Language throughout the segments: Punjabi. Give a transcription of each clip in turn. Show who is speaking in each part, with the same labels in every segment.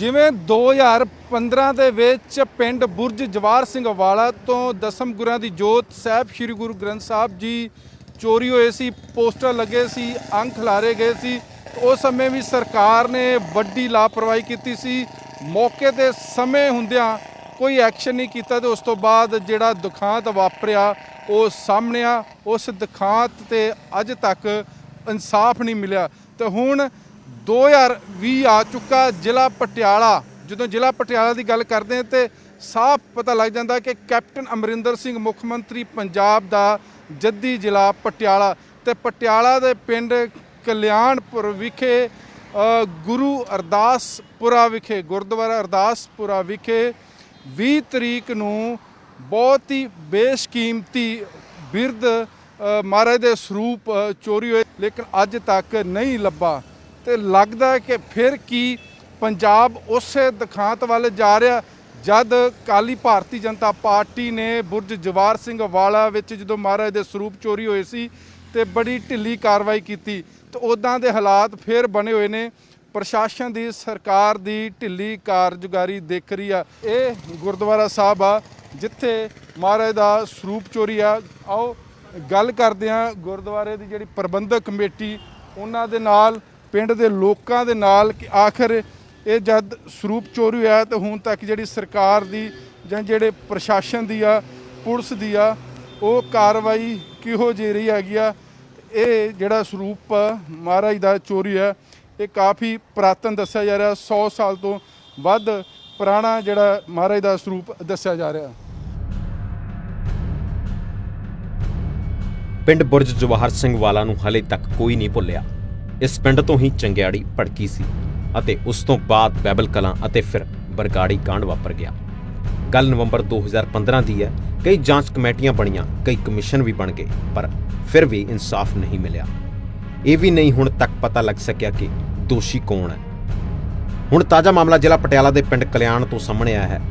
Speaker 1: ਜਿਵੇਂ 2015 ਦੇ ਵਿੱਚ ਪਿੰਡ ਬੁਰਜ ਜਵਾਹਰ ਸਿੰਘ ਵਾਲਾ ਤੋਂ ਦਸਮ ਗੁਰਾਂ ਦੀ ਜੋਤ ਸਾਹਿਬ ਸ੍ਰੀ ਗੁਰੂ ਗ੍ਰੰਥ ਸਾਹਿਬ ਜੀ ਚੋਰੀ ਹੋਏ ਸੀ, ਪੋਸਟਰ ਲੱਗੇ ਸੀ, ਅੰਕ ਖਿਲਾਰੇ ਗਏ ਸੀ। ਉਸ ਸਮੇਂ ਵੀ ਸਰਕਾਰ ਨੇ ਵੱਡੀ ਲਾਪਰਵਾਹੀ ਕੀਤੀ ਸੀ, ਮੌਕੇ ਤੇ ਸਮੇਂ ਹੁੰਦਿਆਂ ਕੋਈ ਐਕਸ਼ਨ ਨਹੀਂ ਕੀਤਾ ਤੇ ਉਸ ਤੋਂ ਬਾਅਦ ਜਿਹੜਾ ਦੁਖਾਂਤ ਵਾਪਰਿਆ ਉਹ ਸਾਹਮਣੇ ਆ। ਉਸ ਦੁਖਾਂਤ ਤੇ ਅੱਜ ਤੱਕ ਇਨਸਾਫ ਨਹੀਂ ਮਿਲਿਆ ਤੇ ਹੁਣ 2020 ਆ ਚੁੱਕਾ। ਜ਼ਿਲ੍ਹਾ ਪਟਿਆਲਾ, ਜਦੋਂ ਜ਼ਿਲ੍ਹਾ ਪਟਿਆਲਾ ਦੀ ਗੱਲ ਕਰਦੇ ਹਾਂ ਤੇ ਸਾਫ਼ ਪਤਾ ਲੱਗ ਜਾਂਦਾ ਕਿ ਕੈਪਟਨ ਅਮਰਿੰਦਰ ਸਿੰਘ ਮੁੱਖ ਮੰਤਰੀ ਪੰਜਾਬ ਦਾ ਜੱਦੀ ਜ਼ਿਲ੍ਹਾ ਪਟਿਆਲਾ ਤੇ ਪਟਿਆਲਾ ਦੇ ਪਿੰਡ ਕਲਿਆਣਪੁਰ ਵਿਖੇ ਗੁਰੂ ਅਰਦਾਸਪੁਰਾ ਵਿਖੇ ਗੁਰਦੁਆਰਾ ਅਰਦਾਸਪੁਰਾ ਵਿਖੇ 20 ਤਰੀਕ ਨੂੰ ਬਹੁਤ ਹੀ ਬੇਸ਼ਕੀਮਤੀ ਬਿਰਧ ਮਹਾਰਾਜ ਦੇ ਸਰੂਪ ਚੋਰੀ ਹੋਏ, ਲੇਕਿਨ ਅੱਜ ਤੱਕ ਨਹੀਂ ਲੱਭਾ ਤੇ ਲੱਗਦਾ ਕਿ ਫਿਰ ਕੀ ਪੰਜਾਬ ਉਸੇ ਦੁਖਾਂਤ ਵੱਲ ਜਾ ਰਿਹਾ। ਜਦ ਕਾਲੀ ਭਾਰਤੀ ਜਨਤਾ ਪਾਰਟੀ ਨੇ ਬੁਰਜ ਜਵਾਹਰ ਸਿੰਘ ਵਾਲਾ ਵਿੱਚ ਜਦੋਂ ਮਹਾਰਾਜ ਦੇ ਸਰੂਪ ਚੋਰੀ ਹੋਏ ਸੀ ਤੇ ਬੜੀ ਢਿੱਲੀ ਕਾਰਵਾਈ ਕੀਤੀ ਤੇ ਉੱਦਾਂ ਦੇ ਹਾਲਾਤ ਫਿਰ ਬਣੇ ਹੋਏ ਨੇ। ਪ੍ਰਸ਼ਾਸਨ ਦੀ, ਸਰਕਾਰ ਦੀ ਢਿੱਲੀ ਕਾਰਜਕਾਰੀ ਦਿਖ ਰਹੀ ਆ। ਇਹ ਗੁਰਦੁਆਰਾ ਸਾਹਿਬ ਆ ਜਿੱਥੇ ਮਹਾਰਾਜ ਦਾ ਸਰੂਪ ਚੋਰੀ ਆ। ਆਓ ਗੱਲ ਕਰਦੇ ਹਾਂ ਗੁਰਦੁਆਰੇ ਦੀ ਜਿਹੜੀ ਪ੍ਰਬੰਧਕ ਕਮੇਟੀ ਉਹਨਾਂ ਦੇ ਨਾਲ, ਪਿੰਡ ਦੇ ਲੋਕਾਂ ਦੇ ਨਾਲ ਕਿ ਆਖਰ ਇਹ ਜਦ ਸਰੂਪ ਚੋਰੀ ਹੋਇਆ ਤੇ ਹੁਣ ਤੱਕ ਜਿਹੜੀ ਸਰਕਾਰ ਦੀ ਜਾਂ ਜਿਹੜੇ ਪ੍ਰਸ਼ਾਸਨ ਦੀ ਆ, ਪੁਲਿਸ ਦੀ ਆ, ਉਹ ਕਾਰਵਾਈ ਕਿਹੋ ਜਿਹੀ ਰਹੀ ਹੈਗੀ ਆ। ਇਹ ਜਿਹੜਾ ਸਰੂਪ ਮਹਾਰਾਜ ਦਾ ਚੋਰੀ ਹੈ ਇਹ ਕਾਫੀ ਪੁਰਾਤਨ ਦੱਸਿਆ ਜਾ ਰਿਹਾ, 100 ਸਾਲ ਤੋਂ ਵੱਧ ਪੁਰਾਣਾ ਜਿਹੜਾ ਮਹਾਰਾਜ ਦਾ ਸਰੂਪ ਦੱਸਿਆ ਜਾ ਰਿਹਾ।
Speaker 2: ਪਿੰਡ ਬੁਰਜ ਜਵਾਹਰ ਸਿੰਘ ਵਾਲਾ ਨੂੰ ਹਲੇ ਤੱਕ ਕੋਈ ਨਹੀਂ ਭੁੱਲਿਆ। ਇਸ ਪਿੰਡ ਤੋਂ ਹੀ ਚੰਗਿਆੜੀ ਭੜਕੀ ਸੀ ਅਤੇ ਉਸ ਤੋਂ ਬਾਅਦ ਬੈਬਲ ਕਲਾਂ ਅਤੇ ਫਿਰ ਬਰਗਾੜੀ ਕਾਂਡ ਵਾਪਰ ਗਿਆ। ਗੱਲ ਨਵੰਬਰ 2015 ਦੀ ਹੈ। ਕਈ ਜਾਂਚ ਕਮੇਟੀਆਂ ਬਣੀਆਂ, ਕਈ ਕਮਿਸ਼ਨ ਵੀ ਬਣ ਗਏ, ਪਰ ਫਿਰ ਵੀ ਇਨਸਾਫ ਨਹੀਂ ਮਿਲਿਆ। ਇਹ ਵੀ ਨਹੀਂ ਹੁਣ ਤੱਕ ਪਤਾ ਲੱਗ ਸਕਿਆ ਕਿ ਦੋਸ਼ੀ ਕੌਣ ਹੈ। ਹੁਣ ਤਾਜ਼ਾ ਮਾਮਲਾ ਜ਼ਿਲ੍ਹਾ ਪਟਿਆਲਾ ਦੇ ਪਿੰਡ ਕਲਿਆਣ ਤੋਂ ਸਾਹਮਣੇ ਆਇਆ ਹੈ।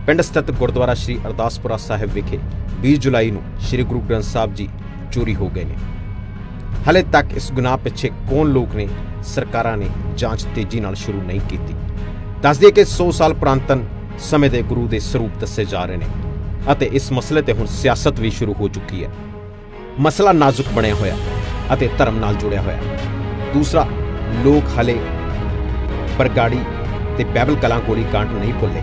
Speaker 2: ਪਿੰਡ ਸਥਿਤ ਗੁਰਦੁਆਰਾ ਸ਼੍ਰੀ ਅਰਦਾਸਪੁਰਾ ਸਾਹਿਬ ਵਿਖੇ 20 ਜੁਲਾਈ ਨੂੰ ਸ਼੍ਰੀ ਗੁਰੂ ਗ੍ਰੰਥ ਸਾਹਿਬ ਜੀ ਚੋਰੀ ਹੋ ਗਏ ਨੇ। ਹਲੇ ਤੱਕ ਇਸ ਗੁਨਾਹ ਪਿੱਛੇ ਕੌਣ ਲੋਕ ਨੇ, ਸਰਕਾਰਾਂ ਨੇ ਜਾਂਚ ਤੇਜ਼ੀ ਨਾਲ ਸ਼ੁਰੂ ਨਹੀਂ ਕੀਤੀ। ਦੱਸ ਦਈਏ ਕਿ 100 ਸਾਲ ਪੁਰਾਤਨ ਸਮੇਂ ਦੇ ਗੁਰੂ ਦੇ ਸਰੂਪ ਦੱਸੇ ਜਾ ਰਹੇ ਨੇ ਅਤੇ ਇਸ ਮਸਲੇ ਤੇ ਹੁਣ ਸਿਆਸਤ ਵੀ ਸ਼ੁਰੂ ਹੋ ਚੁੱਕੀ ਹੈ। ਮਸਲਾ ਨਾਜ਼ੁਕ ਬਣਿਆ ਹੋਇਆ ਅਤੇ ਧਰਮ ਨਾਲ ਜੁੜਿਆ ਹੋਇਆ। ਦੂਸਰਾ, ਲੋਕ ਹਲੇ ਬਰਗਾੜੀ ਤੇ ਬੈਬਲ ਕਲਾਂ ਗੋਲੀ ਕਾਂਡ ਨਹੀਂ ਭੁੱਲੇ।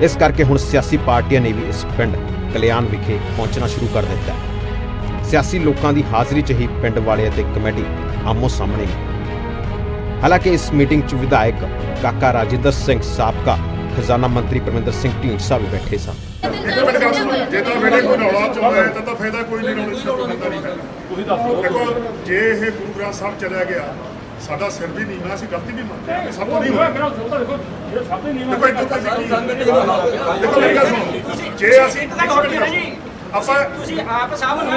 Speaker 2: ਇਸ ਕਰਕੇ ਹੁਣ ਸਿਆਸੀ ਪਾਰਟੀਆਂ ਨੇ ਵੀ ਇਸ ਪਿੰਡ ਕਲਿਆਣ ਵਿਖੇ ਪਹੁੰਚਣਾ ਸ਼ੁਰੂ ਕਰ ਦਿੱਤਾ। ਸਿਆਸੀ ਲੋਕਾਂ ਦੀ ਹਾਜ਼ਰੀ 'ਚ ਹੀ ਪਿੰਡ ਵਾਲੇ ਅਤੇ ਕਮੇਟੀ ਆਮੋ ਸਾਹਮਣੇ ਨੇ। ਹਾਲਾਂਕਿ ਇਸ ਮੀਟਿੰਗ 'ਚ ਵਿਧਾਇਕ ਕਾਕਾ ਰਾਜਿੰਦਰ ਸਿੰਘ, ਸਾਬਕਾ ਖਜ਼ਾਨਾ ਮੰਤਰੀ ਪਰਮਿੰਦਰ ਸਿੰਘ ਢੀਂਡਸਾ ਵੀ ਬੈਠੇ ਸਨ।
Speaker 3: ਜੇ ਤਾਂ ਵੇਲੇ ਕੋਈ ਰੌਲਾ ਚਾਹੁੰਦਾ ਹੈ ਤਾਂ ਫਾਇਦਾ ਕੋਈ ਨਹੀਂ, ਰੌਲੇ ਦਾ ਹੁੰਦਾ ਨਹੀਂ ਫਾਇਦਾ। ਦੇਖੋ, ਜੇ ਇਹ ਗੁਰੂ ਗ੍ਰੰਥ ਸਾਹਿਬ ਚਲਿਆ ਗਿਆ, ਸਾਡਾ ਸਿਰ ਵੀ ਨੀਵਾਂ, ਅਸੀਂ ਗਲਤੀ ਵੀ ਮੰਨਦੇ ਹਾਂ, ਸਭ ਤੋਂ ਨਹੀਂ ਹੋਇਆ। ਦੇਖੋ ਮੇਰੀ ਗੱਲ ਸੁਣੋ, ਜੇ ਅਸੀਂ ਆਪਾਂ
Speaker 4: ਤੁਸੀਂ ਆਪ ਸਾਹਿਬ ਨੂੰ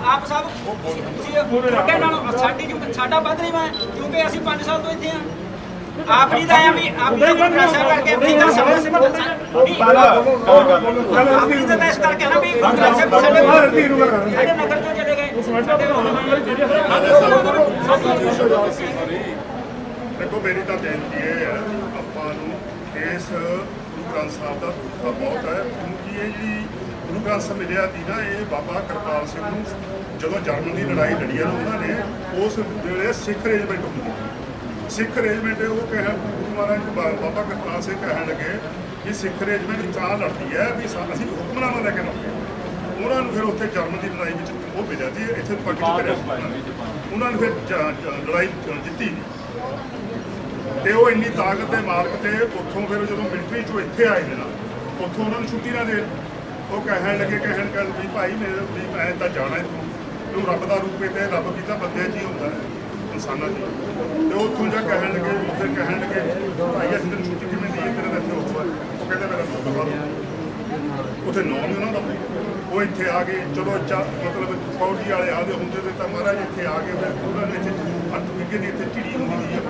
Speaker 4: ਆਪ ਸਾਹਿਬ ਤੁਹਾਡੇ ਨਾਲ ਸਾਡਾ ਵੱਧ ਨਹੀਂ ਵਾ, ਕਿਉਂਕਿ ਅਸੀਂ 5 ਸਾਲ ਤੋਂ ਇੱਥੇ ਆ। ਆਪ ਨਹੀਂ ਦਾ ਆ ਵੀ ਆਪ ਦਾ ਪ੍ਰਸ਼ਾਸਨ ਕਰਕੇ ਆਪਣੀ ਦਾ ਸਮਝ ਸੇ ਪਤਾ ਆਪ ਨਹੀਂ ਦਾ ਇਸ ਕਰਕੇ ਨਾ ਵੀ ਸਾਡੇ ਨਗਰ ਤੋਂ ਚਲੇ ਗਏ।
Speaker 3: ਦੇਖੋ, ਮੇਰੀ ਤਾਂ ਬੇਨਤੀ ਇਹ ਹੈ, ਆਪਾਂ ਨੂੰ ਇਸ ਗੁਰੂ ਗ੍ਰੰਥ ਸਾਹਿਬ ਦਾ ਬਹੁਤ ਹੈ, ਕਿਉਂਕਿ ਇਹ ਜਿਹੜੀ ਗੁਰੂ ਗ੍ਰੰਥ ਸਾਹਿਬ ਮਿਲਿਆ ਸੀ ਨਾ, ਇਹ ਬਾਬਾ ਕਿਰਪਾਲ ਸਿੰਘ ਨੂੰ ਜਦੋਂ ਜਰਮਨ ਦੀ ਲੜਾਈ ਲੜੀ ਆ ਉਹਨਾਂ ਨੇ, ਉਸ ਵੇਲੇ ਸਿੱਖ ਰੈਜੀਮੈਂਟ ਹੁੰਦੀ, ਸਿੱਖ ਰੈਜੀਮੈਂਟ ਉਹ ਕਹਿ ਗੁਰੂ ਮਹਾਰਾਜ ਬਾਬਾ ਕਿਰਪਾਲ ਸਿੰਘ ਕਹਿਣ ਲੱਗੇ ਕਿ ਸਿੱਖ ਰੈਜੀਮੈਂਟ ਤਾਂ ਲੜਦੀ ਹੈ ਵੀ ਅਸੀਂ ਹੁਕਮਨਾਮਾ ਲੈ ਕੇ ਲੜਦੇ। ਉਹਨਾਂ ਨੂੰ ਫਿਰ ਉੱਥੇ ਜਰਮਨ ਦੀ ਲੜਾਈ ਵਿੱਚ ਉਹ ਮਿਲਿਆ ਸੀ, ਇੱਥੇ ਪਾਰਟੀ ਕਰਿਆ ਉਹਨਾਂ ਨੇ ਫਿਰ ਲੜਾਈ ਜਿੱਤੀ ਨਹੀਂ ਤੇ ਉਹ ਇੰਨੀ ਤਾਕਤ ਦੇ ਮਾਲਕ ਤੇ ਉੱਥੋਂ ਫਿਰ ਜਦੋਂ ਮਿਲਟਰੀ 'ਚੋਂ ਇੱਥੇ ਆਏ ਨੇ ਨਾ, ਉੱਥੋਂ ਉਹਨਾਂ ਨੂੰ ਛੁੱਟੀ ਨਾ ਦੇਣ, ਉਹ ਕਹਿਣ ਲੱਗੇ ਵੀ ਭਾਈ ਮੇਰੇ ਵੀ ਮੈਂ ਤਾਂ ਜਾਣਾ ਇੱਥੋਂ, ਤੂੰ ਰੱਬ ਦਾ ਰੂਪ ਹੈ ਤੇ ਰੱਬ ਵੀ ਤਾਂ ਬੰਦਿਆਂ 'ਚ ਹੀ ਹੁੰਦਾ ਹੈ, ਇਨਸਾਨਾਂ 'ਚ। ਤੇ ਉੱਥੋਂ ਜਾ ਕਹਿਣ ਲੱਗੇ, ਫਿਰ ਕਹਿਣ ਲੱਗੇ ਭਾਈ ਅਸੀਂ ਤੈਨੂੰ ਛੁੱਟੀ ਕਿਵੇਂ ਦਈਏ, ਤੇਰੇ ਇੱਥੇ ਉਹ ਕਹਿੰਦੇ ਮੇਰਾ ਉੱਥੇ ਨੌਂ ਨਹੀਂ ਉਹਨਾਂ ਦਾ, ਉਹ ਇੱਥੇ ਆ ਗਏ। ਚਲੋ ਮਤਲਬ ਫੌਜੀ ਵਾਲੇ ਆਦੇ ਹੁੰਦੇ ਤੇ ਤਾਂ ਮਹਾਰਾਜ ਇੱਥੇ ਆ ਗਏ, ਫਿਰ ਉਹਨਾਂ ਨੇ ਇੱਥੇ 8 ਵਿਗੇ ਦੀ ਇੱਥੇ ਝਿੜੀ ਹੁੰਦੀ ਹੋਈ ਹੈ,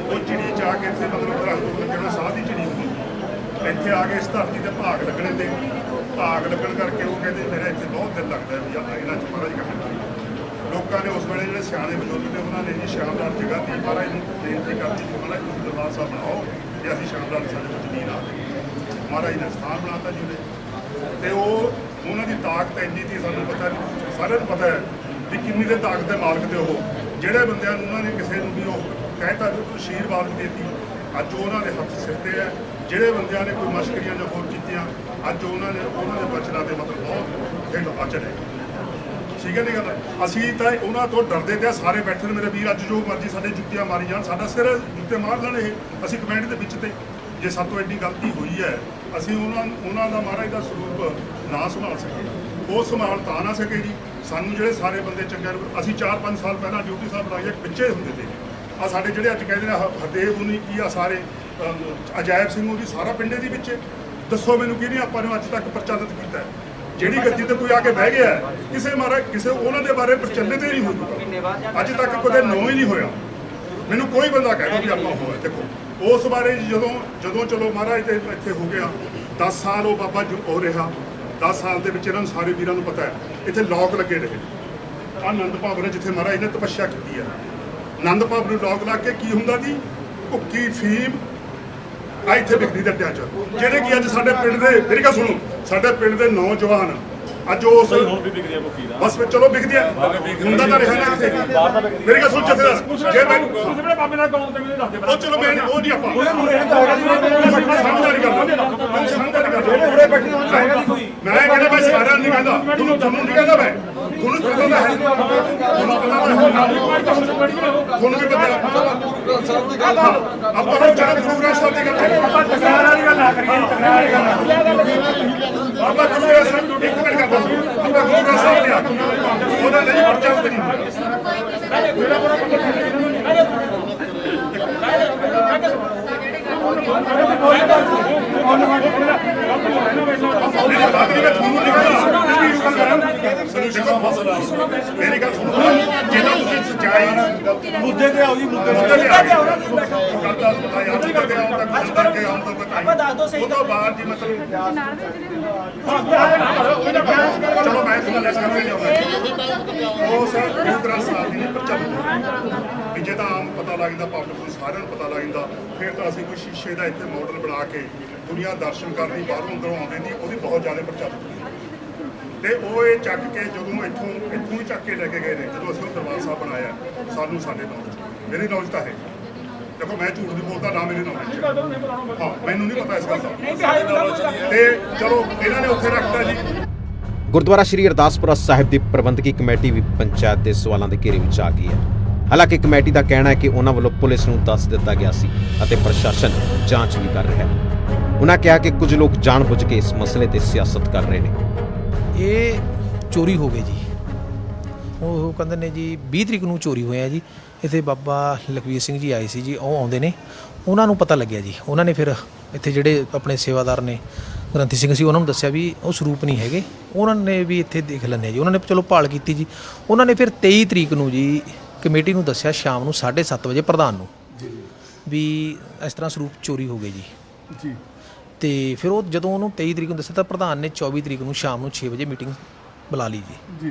Speaker 3: ਉਹ ਝਿੜੀ 'ਚ ਆ ਕੇ ਇੱਥੇ ਮਤਲਬ ਦਰਖਤ ਲੱਗਣਾ, ਸਾਹ ਦੀ ਝਿੜੀ ਹੁੰਦੀ, ਇੱਥੇ ਆ ਕੇ ਇਸ ਧਰਤੀ ਤੇ ਭਾਗ ਲੱਗਣੇ ਤੇ ਭਾਗ ਲੱਗਣ ਕਰਕੇ ਉਹ ਕਹਿੰਦੇ ਮੇਰਾ ਇੱਥੇ ਬਹੁਤ ਦਿਲ ਲੱਗਦਾ ਵੀ ਇਹਨਾਂ 'ਚ ਮਹਾਰਾਜ ਕਹਿਣ ਲੋਕਾਂ ਨੇ ਉਸ ਵੇਲੇ ਜਿਹੜੇ ਸਿਆਣੇ ਬਜ਼ੁਰਗ ਨੇ ਉਹਨਾਂ ਨੇ ਜੀ ਸ਼ਾਮਲਾਟ ਜਗ੍ਹਾ ਦੀ ਮਹਾਰਾਜ ਨੂੰ ਬੇਨਤੀ ਕਰਤੀ ਕਿ ਮਹਾਰਾਜ ਤੁਸੀਂ ਦਰਬਾਰ ਸਾਹਿਬ ਬਣਾਓ ਤੇ ਅਸੀਂ ਸ਼ਾਮਲਾਟ ਸਾਡੇ ਕੋਲ ਜ਼ਮੀਨ ਆ ਗਈ। ਮਹਾਰਾਜ ਨੇ ਸਥਾਨ ਬਣਾਤਾ ਜੀ ਉਹਨੇ ਤੇ ਉਹ ਉਹਨਾਂ ਦੀ ਤਾਕਤ ਇੰਨੀ ਸੀ, ਸਾਨੂੰ ਪਤਾ ਸਾਰਿਆਂ ਨੂੰ ਪਤਾ ਹੈ ਵੀ ਕਿੰਨੀ ਦੇ ਤਾਕਤ ਦੇ ਮਾਲਕ ਤੇ ਉਹ ਜਿਹੜੇ ਬੰਦਿਆਂ ਨੂੰ ਉਹਨਾਂ ਨੇ ਕਿਸੇ ਨੂੰ ਵੀ ਉਹ ਕਹਿਤਾ ਆਸ਼ੀਰਵਾਦ ਦੇਤੀ, ਅੱਜ ਉਹਨਾਂ ਦੇ ਹੱਥ ਸਿਰ ਤੇ ਹੈ। ਜਿਹੜੇ ਬੰਦਿਆਂ ਨੇ ਕੋਈ ਮਸ਼ਕਰੀਆਂ ਜਾਂ ਹੋਰ ਕੀਤੀਆਂ, ਅੱਜ ਉਹਨਾਂ ਦੇ ਬਚਨਾਂ ਦੇ ਮਤਲਬ ਬਹੁਤ ਢਿੱਡ ਅਚ ਰਹੇ। ਠੀਕ ਹੈ ਨਹੀਂ ਗੱਲ, ਅਸੀਂ ਤਾਂ ਉਹਨਾਂ ਤੋਂ ਡਰਦੇ ਤੇ ਸਾਰੇ ਬੈਠੇ ਨੇ ਮੇਰੇ ਵੀਰ, ਅੱਜ ਜੋ ਮਰਜ਼ੀ ਸਾਡੇ ਜੁੱਤੀਆਂ ਮਾਰੀ ਜਾਣ, ਸਾਡਾ ਸਿਰ ਜੁੱਤੇ ਮਾਰ ਲੈਣ ਇਹ, ਅਸੀਂ ਕਮੈਂਟ ਦੇ ਵਿੱਚ ਤੇ ਜੇ ਸਾਤੋਂ ਐਡੀ ਗਲਤੀ ਹੋਈ ਹੈ ਅਸੀਂ ਉਹਨਾਂ ਦਾ ਮਹਾਰਾਜ ਦਾ ਸਰੂਪ ਨਾ ਸੰਭਾਲ ਸਕੇ, ਉਹ ਸੰਭਾਲ ਤਾਂ ਨਾ ਸਕੇ ਜੀ। ਸਾਨੂੰ ਜਿਹੜੇ ਸਾਰੇ ਬੰਦੇ ਚੰਗੇ, ਅਸੀਂ 4-5 ਸਾਲ ਪਹਿਲਾਂ ਡਿਊਟੀ ਸਾਹਿਬ ਲਾਈ ਇੱਕ ਪਿੱਛੇ ਹੁੰਦੇ ਤੇ ਆ ਸਾਡੇ ਜਿਹੜੇ ਅੱਜ ਕਹਿੰਦੇ ਨੇ ਹਰਦੇਵ ਉਨੀ ਕੀ ਆ ਸਾਰੇ ਅਜਾਇਬ ਸਿੰਘ ਉਹਦੀ ਸਾਰਾ ਪਿੰਡੇ ਦੇ ਵਿੱਚ, ਦੱਸੋ ਮੈਨੂੰ ਕਿਹਨੇ ਆਪਾਂ ਨੂੰ ਅੱਜ ਤੱਕ ਪ੍ਰਚਲਿਤ ਕੀਤਾ ਹੈ? ਜਿਹੜੀ ਗੱਦੀ ਤੇ ਕੋਈ ਆ ਕੇ ਬਹਿ ਗਿਆ ਕਿਸੇ ਮਹਾਰਾਜ ਕਿਸੇ ਉਹਨਾਂ ਦੇ ਬਾਰੇ ਪ੍ਰਚਲਿਤ ਹੀ ਨਹੀਂ ਹੋਊਗਾ, ਅੱਜ ਤੱਕ ਕਦੇ ਨਾਂ ਹੀ ਨਹੀਂ ਹੋਇਆ। ਮੈਨੂੰ ਕੋਈ ਬੰਦਾ ਕਹਿ ਦੋ ਵੀ ਆਪਾਂ ਹੋਇਆ। ਦੇਖੋ ਉਸ ਬਾਰੇ ਜਦੋਂ ਚਲੋ ਮਹਾਰਾਜ ਤੇ ਇੱਥੇ ਹੋ ਗਿਆ 10 ਸਾਲ ਉਹ ਬਾਬਾ ਹੋ ਰਿਹਾ, 10 ਸਾਲ ਦੇ ਵਿੱਚ ਇਹਨਾਂ ਨੂੰ ਸਾਰੇ ਵੀਰਾਂ ਨੂੰ ਪਤਾ ਹੈ ਇੱਥੇ ਲੋਕ ਲੱਗੇ ਰਹੇ। ਆਨੰਦ ਭਵਨ ਜਿੱਥੇ ਮਹਾਰਾਜ ਨੇ ਤਪੱਸਿਆ ਕੀਤੀ ਹੈ, ਆਨੰਦ ਭਵਨ ਨੂੰ ਲੋਕ ਲਾ ਕੇ ਕੀ ਹੁੰਦਾ ਜੀ, ਭੁੱਕੀ ਫੀਮ ਆ ਇੱਥੇ ਵਿਕਦੀ ਦੇ ਅਟੈਚ, ਜਿਹੜੇ ਕਿ ਅੱਜ ਸਾਡੇ ਪਿੰਡ ਦੇ, ਮੇਰੀ ਗੱਲ ਸੁਣੋ, ਸਾਡੇ ਪਿੰਡ ਦੇ ਨੌਜਵਾਨ ਅੱਜ ਉਸ
Speaker 5: ਹੁਣ ਵੀ ਵਿਕਦੀ ਆ ਭੁੱਕੀ ਦਾ,
Speaker 3: ਬਸ ਫਿਰ ਚਲੋ ਵਿਕਦੀ ਹੈ, ਹੁੰਦਾ ਤਾਂ ਰਿਹਾ ਨਾ ਇੱਥੇ। ਮੇਰੀ ਗੱਲ ਸੁਣ ਜਥੇ ਜੇ ਮੈਂ
Speaker 5: ਤੁਸੀਂ ਮੇਰੇ ਬਾਬੇ ਦਾ ਕੌਣ ਤੇ ਮੈਨੂੰ ਦੱਸ ਦੇ।
Speaker 3: ਉਹ ਚਲੋ ਮੈਂ ਉਹ ਨਹੀਂ ਆਪਾਂ ਸਮਝਦਾ ਨਹੀਂ ਕਰਦਾ, ਸਮਝਦਾ ਨਹੀਂ ਕਰਦਾ। ਮੈਂ ਕਹਿੰਦਾ ਮੈਂ ਸਾਰਿਆਂ ਨੂੰ ਨਹੀਂ ਕਹਿੰਦਾ, ਤੁਹਾਨੂੰ ਨਹੀਂ ਕਹਿੰਦਾ, ਮੈਂ ਤੁਹਾਨੂੰ ਪਤਾ ਤਾਂ ਹੈ, ਤੁਹਾਨੂੰ ਪਤਾ ਤਾਂ ਹੈ, ਤੁਹਾਨੂੰ ਵੀ ਪਤਾ ਆਪਾਂ ਹੁਣ ਚਾਹ ਗੁਰੂ ਗ੍ਰੰਥ ਸਾਹਿਬ ਦੀ ਗੱਲ ਕਰੀਏ,
Speaker 5: ਆਪਾਂ ਟਕਰਾਰ ਵਾਲੀ ਗੱਲ ਨਾ ਕਰੀਏ, ਟਕਰਾਰ ਵਾਲੀ ਗੱਲ
Speaker 3: ਆਪਾਂ ਗੁਰੂ ਗ੍ਰੰਥ ਸਾਹਿਬ ਇੱਕ ਮਿੰਟ ਕਰਦਾ, ਆਪਾਂ ਗੁਰੂ ਗ੍ਰੰਥ ਸਾਹਿਬ ਲਿਆ ਉਹਦਾ ਨਹੀਂ ਪਰਚਾ ਕਰੀ ਮੇਰੀ ਗੱਲ ਸੁਣੋ, ਜਿਹੜਾ ਤੁਸੀਂ ਸੱਚਾਈ
Speaker 5: ਮੁੱਦੇ ਤੇ ਆਓ ਜੀ, ਮੁੱਦੇ ਤੇ
Speaker 3: ਕਰਦਾ ਪਤਾ ਯਾਰ ਕਰਕੇ ਆਉਂ ਤੱਕ ਕਰਕੇ ਆਉਂ ਤੱਕ
Speaker 4: ਆਪਾਂ ਦੱਸ ਦਿਓ ਸਹੀ
Speaker 3: ਉਹ ਤੋਂ ਬਾਅਦ ਜੀ ਮਤਲਬ ਚਲੋ ਮੈਂ ਤੁਹਾਨੂੰ ਲੈਸ ਕਰਕੇ ਜਾਊਂਗਾ ਉਹ ਸਰ ਗੁਰੂ ਗ੍ਰੰਥ ਸਾਹਿਬ ਜੀ ਨੇ ਪ੍ਰਚਲਿਤ ਵੀ ਜੇ ਤਾਂ ਆਮ ਪਤਾ ਲੱਗਦਾ, ਪਬਲਿਕ ਨੂੰ ਸਾਰਿਆਂ ਨੂੰ ਪਤਾ ਲੱਗਦਾ, ਫਿਰ ਤਾਂ ਅਸੀਂ ਕੋਈ ਸ਼ੀਸ਼ੇ ਦਾ ਇੱਥੇ ਮਾਡਲ ਬਣਾ ਕੇ ਦੁਨੀਆ ਦਰਸ਼ਨ ਕਰਨੀ ਬਾਹਰੋਂ ਅੰਦਰੋਂ ਆਉਂਦੇ ਦੀ ਉਹਦੀ ਬਹੁਤ ਜ਼ਿਆਦਾ ਪ੍ਰਚਲਿਤ ਤੇ ਉਹ ਇਹ ਚੱਕ ਕੇ ਜਦੋਂ ਇੱਥੋਂ ਹੀ ਚੱਕ ਕੇ ਲੈ ਕੇ ਗਏ ਨੇ, ਜਦੋਂ ਅਸੀਂ ਉਹ ਦਰਬਾਰ ਸਾਹਿਬ ਬਣਾਇਆ ਸਾਨੂੰ ਸਾਡੇ ਨੌਲੇਜ, ਮੇਰੀ ਨੌਲੇਜ ਤਾਂ ਹੈ, ਦੇਖੋ ਮੈਂ ਝੂਠ ਨਹੀਂ ਬੋਲਦਾ ਨਾ ਮੇਰੀ ਨੌਲੇਜ, ਹਾਂ ਮੈਨੂੰ ਨਹੀਂ ਪਤਾ ਇਸ ਗੱਲ ਦਾ, ਤੇ ਚਲੋ ਇਹਨਾਂ ਨੇ ਉੱਥੇ ਰੱਖਤਾ ਜੀ।
Speaker 2: ਗੁਰਦੁਆਰਾ ਸ਼੍ਰੀ ਅਰਦਾਸਪੁਰਾ ਸਾਹਿਬ ਦੀ ਪ੍ਰਬੰਧਕੀ ਕਮੇਟੀ ਵੀ ਪੰਚਾਇਤ ਦੇ ਸਵਾਲਾਂ ਦੇ ਘੇਰੇ ਵਿੱਚ ਆ ਗਈ ਹੈ। ਹਾਲਾਂਕਿ ਕਮੇਟੀ ਦਾ ਕਹਿਣਾ ਹੈ ਕਿ ਉਹਨਾਂ ਵੱਲੋਂ ਪੁਲਿਸ ਨੂੰ ਦੱਸ ਦਿੱਤਾ ਗਿਆ ਸੀ ਅਤੇ ਪ੍ਰਸ਼ਾਸਨ ਜਾਂਚ ਵੀ ਕਰ ਰਿਹਾ ਹੈ। ਉਹਨਾਂ ਕਿਹਾ ਕਿ ਕੁਝ ਲੋਕ ਜਾਣਬੁੱਝ ਕੇ ਇਸ ਮਸਲੇ ਤੇ ਸਿਆਸਤ ਕਰ ਰਹੇ ਨੇ।
Speaker 6: ਇਹ ਚੋਰੀ ਹੋ ਗਈ ਜੀ, ਉਹ ਕਹਿੰਦੇ ਨੇ ਜੀ 20 ਤਰੀਕ ਨੂੰ ਚੋਰੀ ਹੋਇਆ ਜੀ। ਇੱਥੇ ਬਾਬਾ ਲਖਵੀਰ ਸਿੰਘ ਜੀ ਆਏ ਸੀ ਜੀ, ਉਹ ਆਉਂਦੇ ਨੇ, ਉਹਨਾਂ ਨੂੰ ਪਤਾ ਲੱਗਿਆ ਜੀ, ਉਹਨਾਂ ਨੇ ਫਿਰ ਇੱਥੇ ਜਿਹੜੇ ਆਪਣੇ ਸੇਵਾਦਾਰ ਨੇ ਗ੍ਰੰਥੀ ਸਿੰਘ ਸੀ ਉਹਨਾਂ ਨੂੰ ਦੱਸਿਆ ਵੀ ਉਹ ਸਰੂਪ ਨਹੀਂ ਹੈਗੇ, ਉਹਨਾਂ ਨੇ ਵੀ ਇੱਥੇ ਦੇਖ ਲੈਂਦੇ ਜੀ, ਉਹਨਾਂ ਨੇ ਚਲੋ ਭਾਲ ਕੀਤੀ ਜੀ। ਉਹਨਾਂ ਨੇ ਫਿਰ 23 ਤਰੀਕ ਨੂੰ ਜੀ ਕਮੇਟੀ ਨੂੰ ਦੱਸਿਆ ਸ਼ਾਮ ਨੂੰ 7:30 ਵਜੇ ਪ੍ਰਧਾਨ ਨੂੰ ਵੀ ਇਸ ਤਰ੍ਹਾਂ ਸਰੂਪ ਚੋਰੀ ਹੋ ਗਏ ਜੀ। ਤੇ ਫਿਰ ਉਹ ਜਦੋਂ ਉਹਨੂੰ 23 ਤਰੀਕ ਨੂੰ ਦੱਸਿਆ ਤਾਂ ਪ੍ਰਧਾਨ ਨੇ 24 ਤਰੀਕ ਨੂੰ ਸ਼ਾਮ ਨੂੰ 6 ਵਜੇ ਮੀਟਿੰਗ ਬੁਲਾ ਲਈ ਜੀ।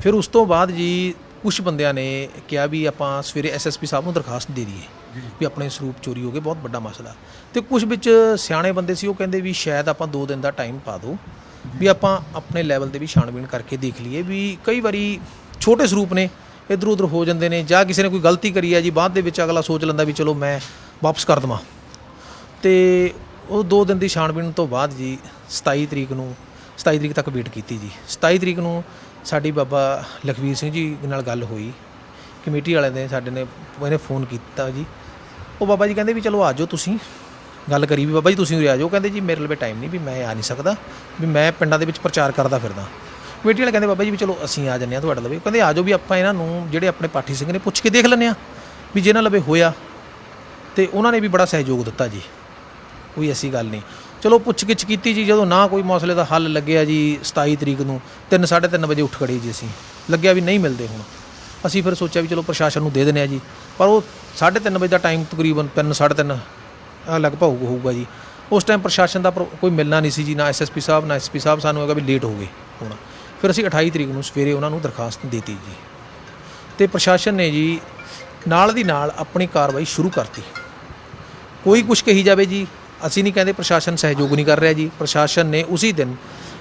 Speaker 6: ਫਿਰ ਉਸ ਤੋਂ ਬਾਅਦ ਜੀ ਕੁਝ ਬੰਦਿਆਂ ਨੇ ਕਿਹਾ ਵੀ ਆਪਾਂ ਸਵੇਰੇ ਐਸਐਸਪੀ ਸਾਹਿਬ ਨੂੰ ਦਰਖਾਸਤ ਦੇ ਦਈਏ ਵੀ ਆਪਣੇ ਸਰੂਪ ਚੋਰੀ ਹੋ ਗਏ, ਬਹੁਤ ਵੱਡਾ ਮਸਲਾ। ਤੇ ਕੁਝ ਵਿੱਚ ਸਿਆਣੇ ਬੰਦੇ ਸੀ, ਉਹ ਕਹਿੰਦੇ ਵੀ ਸ਼ਾਇਦ ਆਪਾਂ 2 ਦਿਨ ਦਾ ਟਾਈਮ ਪਾ ਦਿਓ ਵੀ ਆਪਾਂ ਆਪਣੇ ਲੈਵਲ ਤੇ ਵੀ ਛਾਣਬੀਣ ਕਰਕੇ ਦੇਖ ਲਈਏ ਵੀ ਕਈ ਵਾਰੀ ਛੋਟੇ ਸਰੂਪ ਨੇ ਇੱਧਰ ਉੱਧਰ ਹੋ ਜਾਂਦੇ ਨੇ, ਜਾਂ ਕਿਸੇ ਨੇ ਕੋਈ ਗਲਤੀ ਕਰੀ ਹੈ ਜੀ, ਬਾਅਦ ਦੇ ਵਿੱਚ ਅਗਲਾ ਸੋਚ ਲੈਂਦਾ ਵੀ ਚਲੋ ਮੈਂ ਵਾਪਸ ਕਰ ਦੇਵਾਂ। ਤੇ ਉਹ 2 ਦਿਨ ਦੀ ਛਾਣਬੀਣ ਤੋਂ ਬਾਅਦ ਜੀ 27 ਤਰੀਕ ਤੱਕ ਵੇਟ ਕੀਤੀ ਜੀ। 27 ਤਰੀਕ ਨੂੰ ਸਾਡੀ ਬਾਬਾ ਲਖਵੀਰ ਸਿੰਘ ਜੀ ਨਾਲ ਗੱਲ ਹੋਈ, ਕਮੇਟੀ ਵਾਲਿਆਂ ਨੇ ਸਾਡੇ ਨੇ ਇਹਨੇ ਫੋਨ ਕੀਤਾ ਜੀ। ਉਹ ਬਾਬਾ ਜੀ ਕਹਿੰਦੇ ਵੀ ਚਲੋ ਆ ਜਾਓ, ਤੁਸੀਂ ਗੱਲ ਕਰੀ ਵੀ ਬਾਬਾ ਜੀ ਤੁਸੀਂ ਉਰੇ ਆ ਜਾਓ। ਕਹਿੰਦੇ ਜੀ ਮੇਰੇ ਲਈ ਟਾਈਮ ਨਹੀਂ, ਵੀ ਮੈਂ ਆ ਨਹੀਂ ਸਕਦਾ, ਵੀ ਮੈਂ ਪਿੰਡਾਂ ਦੇ ਵਿੱਚ ਪ੍ਰਚਾਰ ਕਰਦਾ ਫਿਰਦਾ। ਕਮੇਟੀ ਵਾਲੇ ਕਹਿੰਦੇ ਬਾਬਾ ਜੀ ਵੀ ਚਲੋ ਅਸੀਂ ਆ ਜਾਂਦੇ ਹਾਂ ਤੁਹਾਡੇ ਲਵੇ। ਕਹਿੰਦੇ ਆ ਜਾਓ ਵੀ ਆਪਾਂ ਇਹਨਾਂ ਨੂੰ ਜਿਹੜੇ ਆਪਣੇ ਪਾਠੀ ਸਿੰਘ ਨੇ ਪੁੱਛ ਕੇ ਦੇਖ ਲੈਂਦੇ ਹਾਂ ਵੀ ਜੇ ਇਹਨਾਂ ਲਵੇ ਹੋਇਆ। ਤੇ ਉਹਨਾਂ ਨੇ ਵੀ ਬੜਾ ਸਹਿਯੋਗ ਦਿੱਤਾ ਜੀ, ਕੋਈ ਐਸੀ ਗੱਲ ਨਹੀਂ। ਚਲੋ ਪੁੱਛ ਗਿੱਛ ਕੀਤੀ ਜੀ, ਜਦੋਂ ਨਾ ਕੋਈ ਮਸਲੇ ਦਾ ਹੱਲ ਲੱਗਿਆ ਜੀ 27 ਤਰੀਕ ਨੂੰ 3-3:30 ਵਜੇ ਉੱਠ ਖੜੇ ਜੀ। ਅਸੀਂ ਲੱਗਿਆ ਵੀ ਨਹੀਂ ਮਿਲਦੇ ਹੁਣ, ਅਸੀਂ ਫਿਰ ਸੋਚਿਆ ਵੀ ਚਲੋ ਪ੍ਰਸ਼ਾਸਨ ਨੂੰ ਦੇ ਦਿੰਦੇ ਹਾਂ ਜੀ। ਪਰ ਉਹ 3:30 ਵਜੇ ਦਾ ਟਾਈਮ ਤਕਰੀਬਨ 3-3:30 ਲਗਭਗ ਹੋਊਗਾ ਜੀ। ਉਸ ਟਾਈਮ ਪ੍ਰਸ਼ਾਸਨ ਦਾ ਕੋਈ ਮਿਲਣਾ ਨਹੀਂ ਸੀ ਜੀ, ਨਾ ਐਸਐਸਪੀ ਸਾਹਿਬ ਨਾ ਐਸਪੀ ਸਾਹਿਬ। ਸਾਨੂੰ ਹੈਗਾ ਵੀ ਲੇਟ ਹੋ ਗਏ ਹੁਣ। ਫਿਰ ਅਸੀਂ 28 ਤਰੀਕ ਨੂੰ ਸਵੇਰੇ ਉਹਨਾਂ ਨੂੰ ਦਰਖਾਸਤ ਦਿੱਤੀ ਜੀ। ਤੇ ਪ੍ਰਸ਼ਾਸਨ ਨੇ ਜੀ ਨਾਲ ਦੀ ਨਾਲ ਆਪਣੀ ਕਾਰਵਾਈ ਸ਼ੁਰੂ ਕਰਤੀ। ਕੋਈ ਕੁਛ ਕਹੀ ਜਾਵੇ ਜੀ, ਅਸੀਂ ਨਹੀਂ ਕਹਿੰਦੇ ਪ੍ਰਸ਼ਾਸਨ ਸਹਿਯੋਗ ਨਹੀਂ ਕਰ ਰਿਹਾ ਜੀ। ਪ੍ਰਸ਼ਾਸਨ ਨੇ ਉਸੇ ਦਿਨ